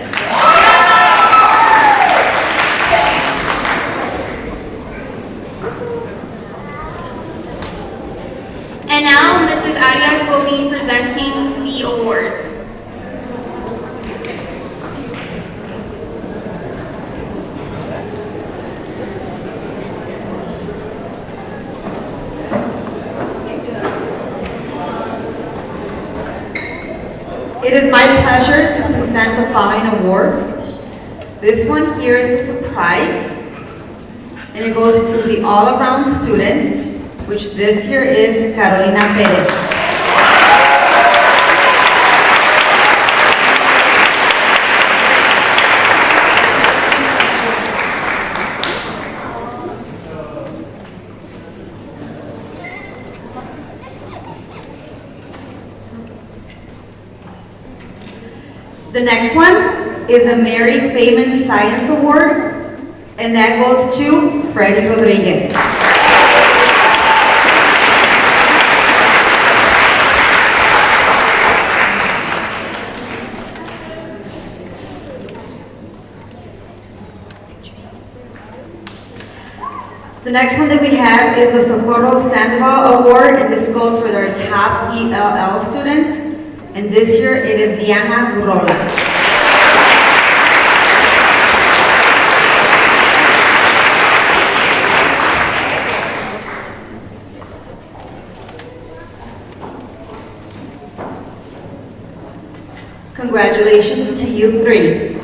And now Mrs. Arias will be presenting the awards. It is my pleasure to present the following awards. This one here is a surprise, and it goes to the all-around student, which this year is Carolina Perez. The next one is a Mary Feynman Science Award, and that goes to Freddie Rodriguez. The next one that we have is the Socorro Sandoval Award, and this goes for our top ELL student. And this year it is Diana Gurrola. Congratulations to you three.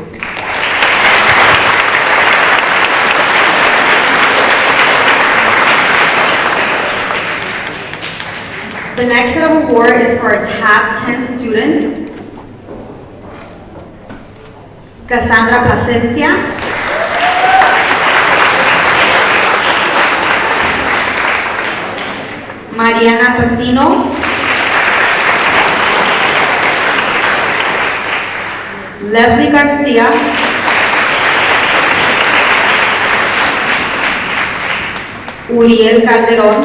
The next set of award is for our top 10 students. Cassandra Plasencia. Mariana Pepino. Leslie Garcia. Uriel Calderón.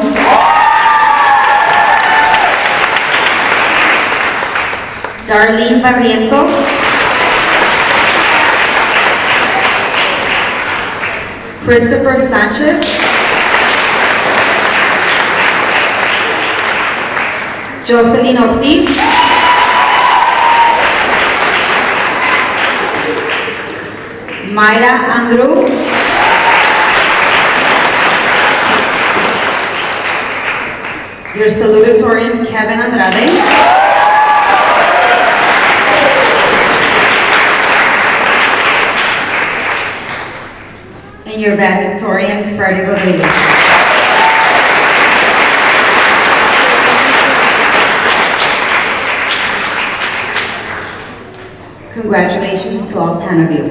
Darlene Barrientos, Christopher Sanchez, Jocelyn Ortiz, Mayra Andrew, your salutatorian Kevin Andrade, and your valedictorian, Freddie Rodriguez. Congratulations to all 10 of you.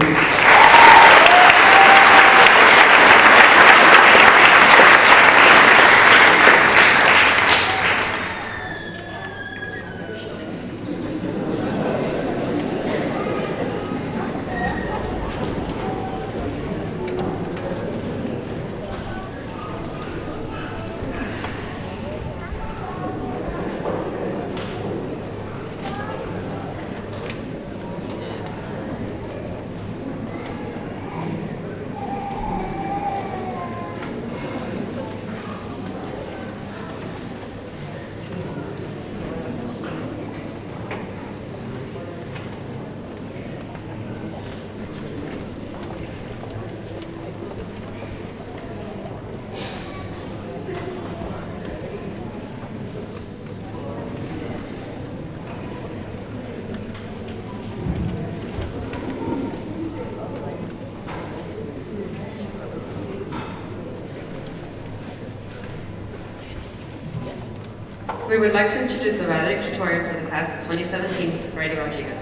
We would like to introduce the valedictorian for the class of 2017, Freddie Rodriguez.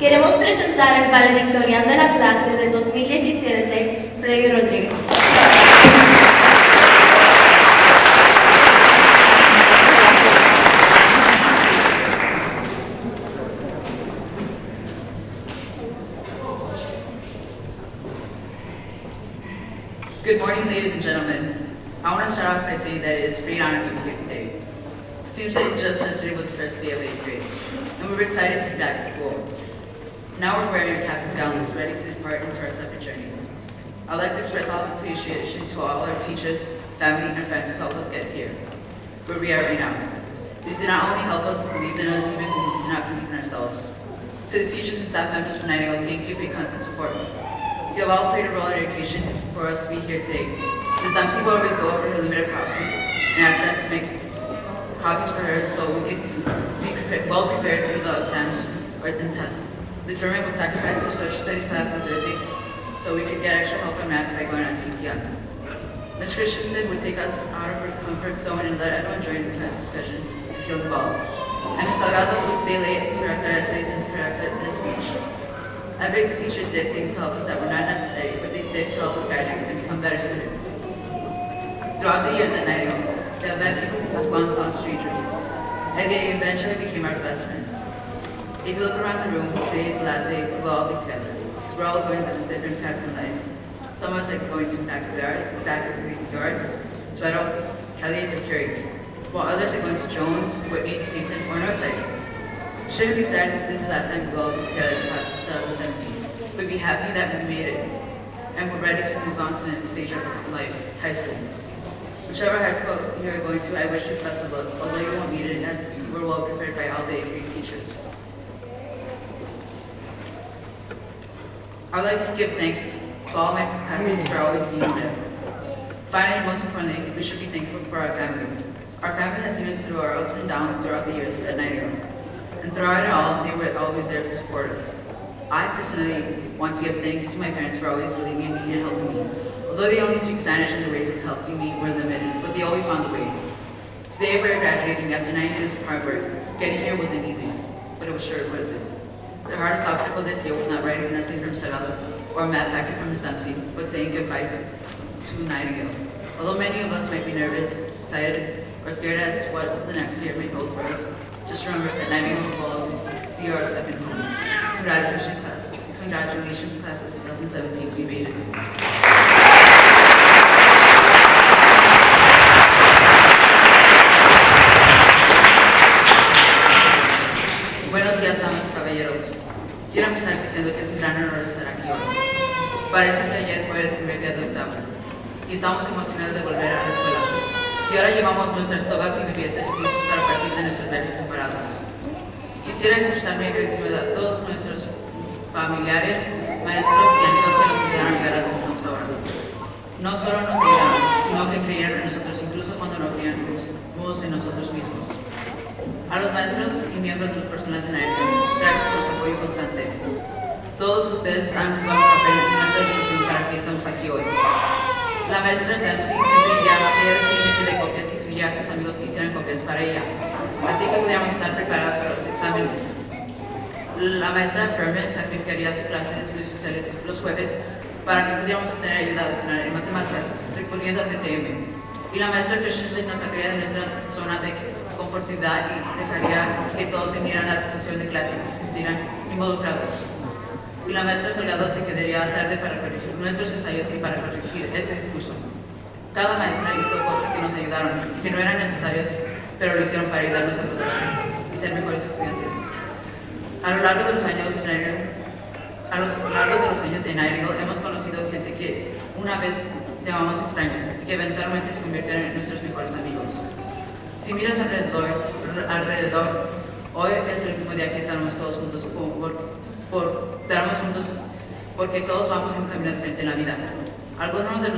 Queremos presentar el valedictorial de la clase del 2017, Freddy Rodríguez. Good morning, ladies and gentlemen. I want to start off by saying that it is a great honor to be here today. It seems like just yesterday was the first day of 8th grade, and we were excited to be back at school. Now we're wearing our caps and gowns, ready to depart into our separate journeys. I'd like to express all appreciation to all our teachers, family, and friends who helped us get here, where we are right now. These did not only help us believe in us, even when we did not believe in ourselves. To the teachers and staff members from Nightingale, thank you for your constant support. You have all played a role in education for us to be here today. Ms. Dempsey will always go over her limited copies and ask us to make copies for her so we could be well prepared for the exams or the test. Ms. Berman would sacrifice her social studies class on Thursdays so we could get extra help in math by going on TTM. Ms. Christensen would take us out of her comfort zone and let everyone join the class discussion and feel involved. And Ms. Salgado would stay late to correct our essays and to correct the speech. Every teacher did things to help us that were not necessary, but they did to help us graduate and become better students. Throughout the years at Nightingale, we have met people who once found strangers, and they eventually became our best friends. If you look around the room, today is the last day we'll all be together, because we're all going through different paths in life. Some of us are going to faculty arts, Sweato, Kelly, and Curie, while others are going to Jones, Whitney, Payton, or Northside. Shouldn't be sad that this is the last time we'll all be together as class of 2017. We'd be happy that we made it, and we're ready to move on to the next stage of life, high school. Whichever high school you're going to, I wish you best of luck, although you won't need it as we're well prepared by all the great teachers. I would like to give thanks to all my classmates for always being there. Finally, and most importantly, we should be thankful for our family. Our family has seen us through our ups and downs throughout the years at Nightingale. And throughout it all, they were always there to support us. I personally want to give thanks to my parents for always believing in me and helping me. Although they only speak Spanish and the ways of helping me were limited, but they always found a way. Today we're graduating after 9 years of hard work. Getting here wasn't easy, but it was sure worth it. The hardest obstacle this year was not writing an essay from Salgado or a math packet from Ms. Dempsey, but saying goodbye to Nightingale. Although many of us might be nervous, excited, or scared as to what the next year may hold for us, just remember that Nightingale will be our second home. Congratulations, class of 2017. We made it. Buenos días, damas y caballeros. Quiero empezar diciendo que es un gran honor estar aquí hoy. Parece que ayer fue el primer día de octavo y estamos emocionados de volver a la escuela. Y ahora llevamos nuestras togas y billetes listos para partir de nuestros viajes separados. Quisiera expresar mi agradecimiento a todos nuestros familiares, maestros y amigos que nos ayudaron a llegar a donde estamos ahora. No solo nos ayudaron, sino que creyeron en nosotros incluso cuando no creíamos en nosotros mismos. A los maestros y miembros del personal de Nightingale, gracias por su apoyo constante. Todos ustedes han jugado un papel en nuestra educación para que estamos aquí hoy. La maestra Dempsey siempre enviaba seguidamente de copias y pedía a sus amigos que hicieran copias para ella, así que pudiéramos estar preparados para los exámenes. La maestra Berman sacrificaría su clase de estudios sociales los jueves para que pudiéramos obtener ayuda adicional en matemáticas, recurriendo a TTM. Y la maestra Christensen nos sacaría de nuestra zona de confortabilidad y dejaría que todos se unieran a la situación de clase y se sintieran involucrados. Y la maestra Salgado se quedaría tarde para corregir nuestros ensayos y para corregir este discurso. Cada maestra hizo cosas que nos ayudaron, que no eran necesarias, pero lo hicieron para ayudarnos a lograr y ser mejores estudiantes. A lo largo de los años de Nightingale hemos conocido gente que una vez llamamos extraños y que eventualmente se convirtieron en nuestros mejores amigos. Si miras alrededor, hoy es el último día que estamos todos juntos porque todos vamos en un camino diferente en la vida. Algunos de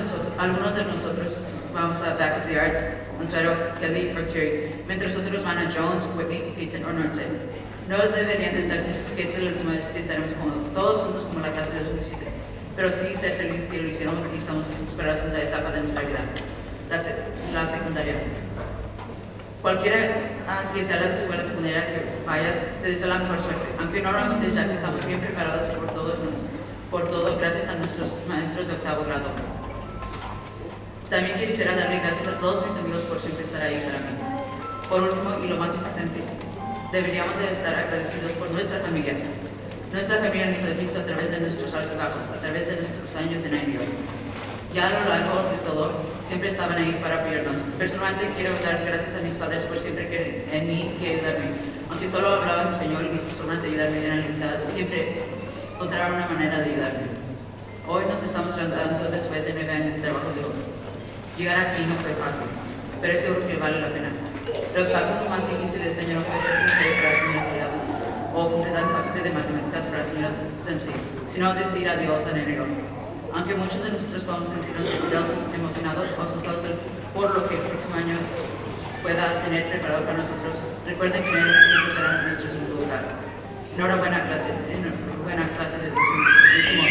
nosotros vamos a Back of the Arts, Consuelo, Kelly o Curie, mientras otros van a Jones, Whitney, Payton o Northside. No deberían de estar tristes que esta es la última vez que estaremos todos juntos como la clase de 2017, pero sí ser feliz que lo hicieron y estamos listos para la segunda etapa de nuestra vida, la secundaria. Cualquiera que sea la escuela secundaria que vayas, te deseo la mejor suerte. Aunque no lo estés, ya que estamos bien preparados por todo, gracias a nuestros maestros de octavo grado. También quisiera darle gracias a todos mis amigos por siempre estar ahí para mí. Por último, y lo más importante, deberíamos de estar agradecidos por nuestra familia. Nuestra familia nos ha visto a través de nuestros altos y bajos, a través de nuestros años de Nightingale. Ya a lo largo de todo, siempre estaban ahí para apoyarnos. Personalmente quiero dar gracias a mis padres por siempre creer en mí y ayudarme. Aunque solo hablaban español y sus formas de ayudarme eran limitadas, siempre encontraron una manera de ayudarme. Hoy nos estamos levantando después de 9 años de trabajo duro. Llegar aquí no fue fácil, pero seguro que vale la pena. Los cálculos más difíciles de este año no fue ser sincero para la señora Salgado o completar un paquete de matemáticas para la señora Dempsey, sino decir adiós a Nightingale. Aunque muchos de nosotros podemos sentirnos nerviosos, emocionados o asustados por lo que el próximo año pueda tener preparado para nosotros, recuerden que Nightingale siempre será nuestro segundo lugar. Enhorabuena clase de décimo.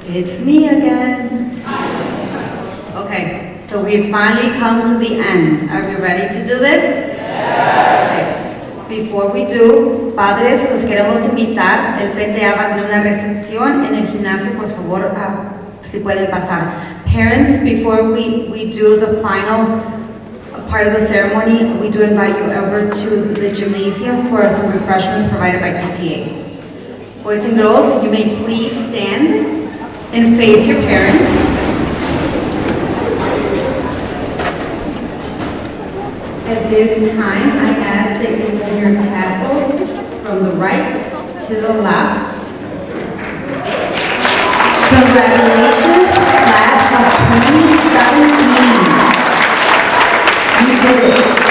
It's me again. Okay, so we've finally come to the end. Are we ready to do this? Yes. Okay. Before we do, padres, los queremos invitar. El PTA va a tener una recepción en el gimnasio, por favor, si pueden pasar. Parents, before we do the final part of the ceremony, we do invite you over to the gymnasium for some refreshments provided by PTA. Boys and girls, you may please stand and face your parents. At this time, I ask that you move your tassels from the right to the left. Congratulations, class of 2017. You did it.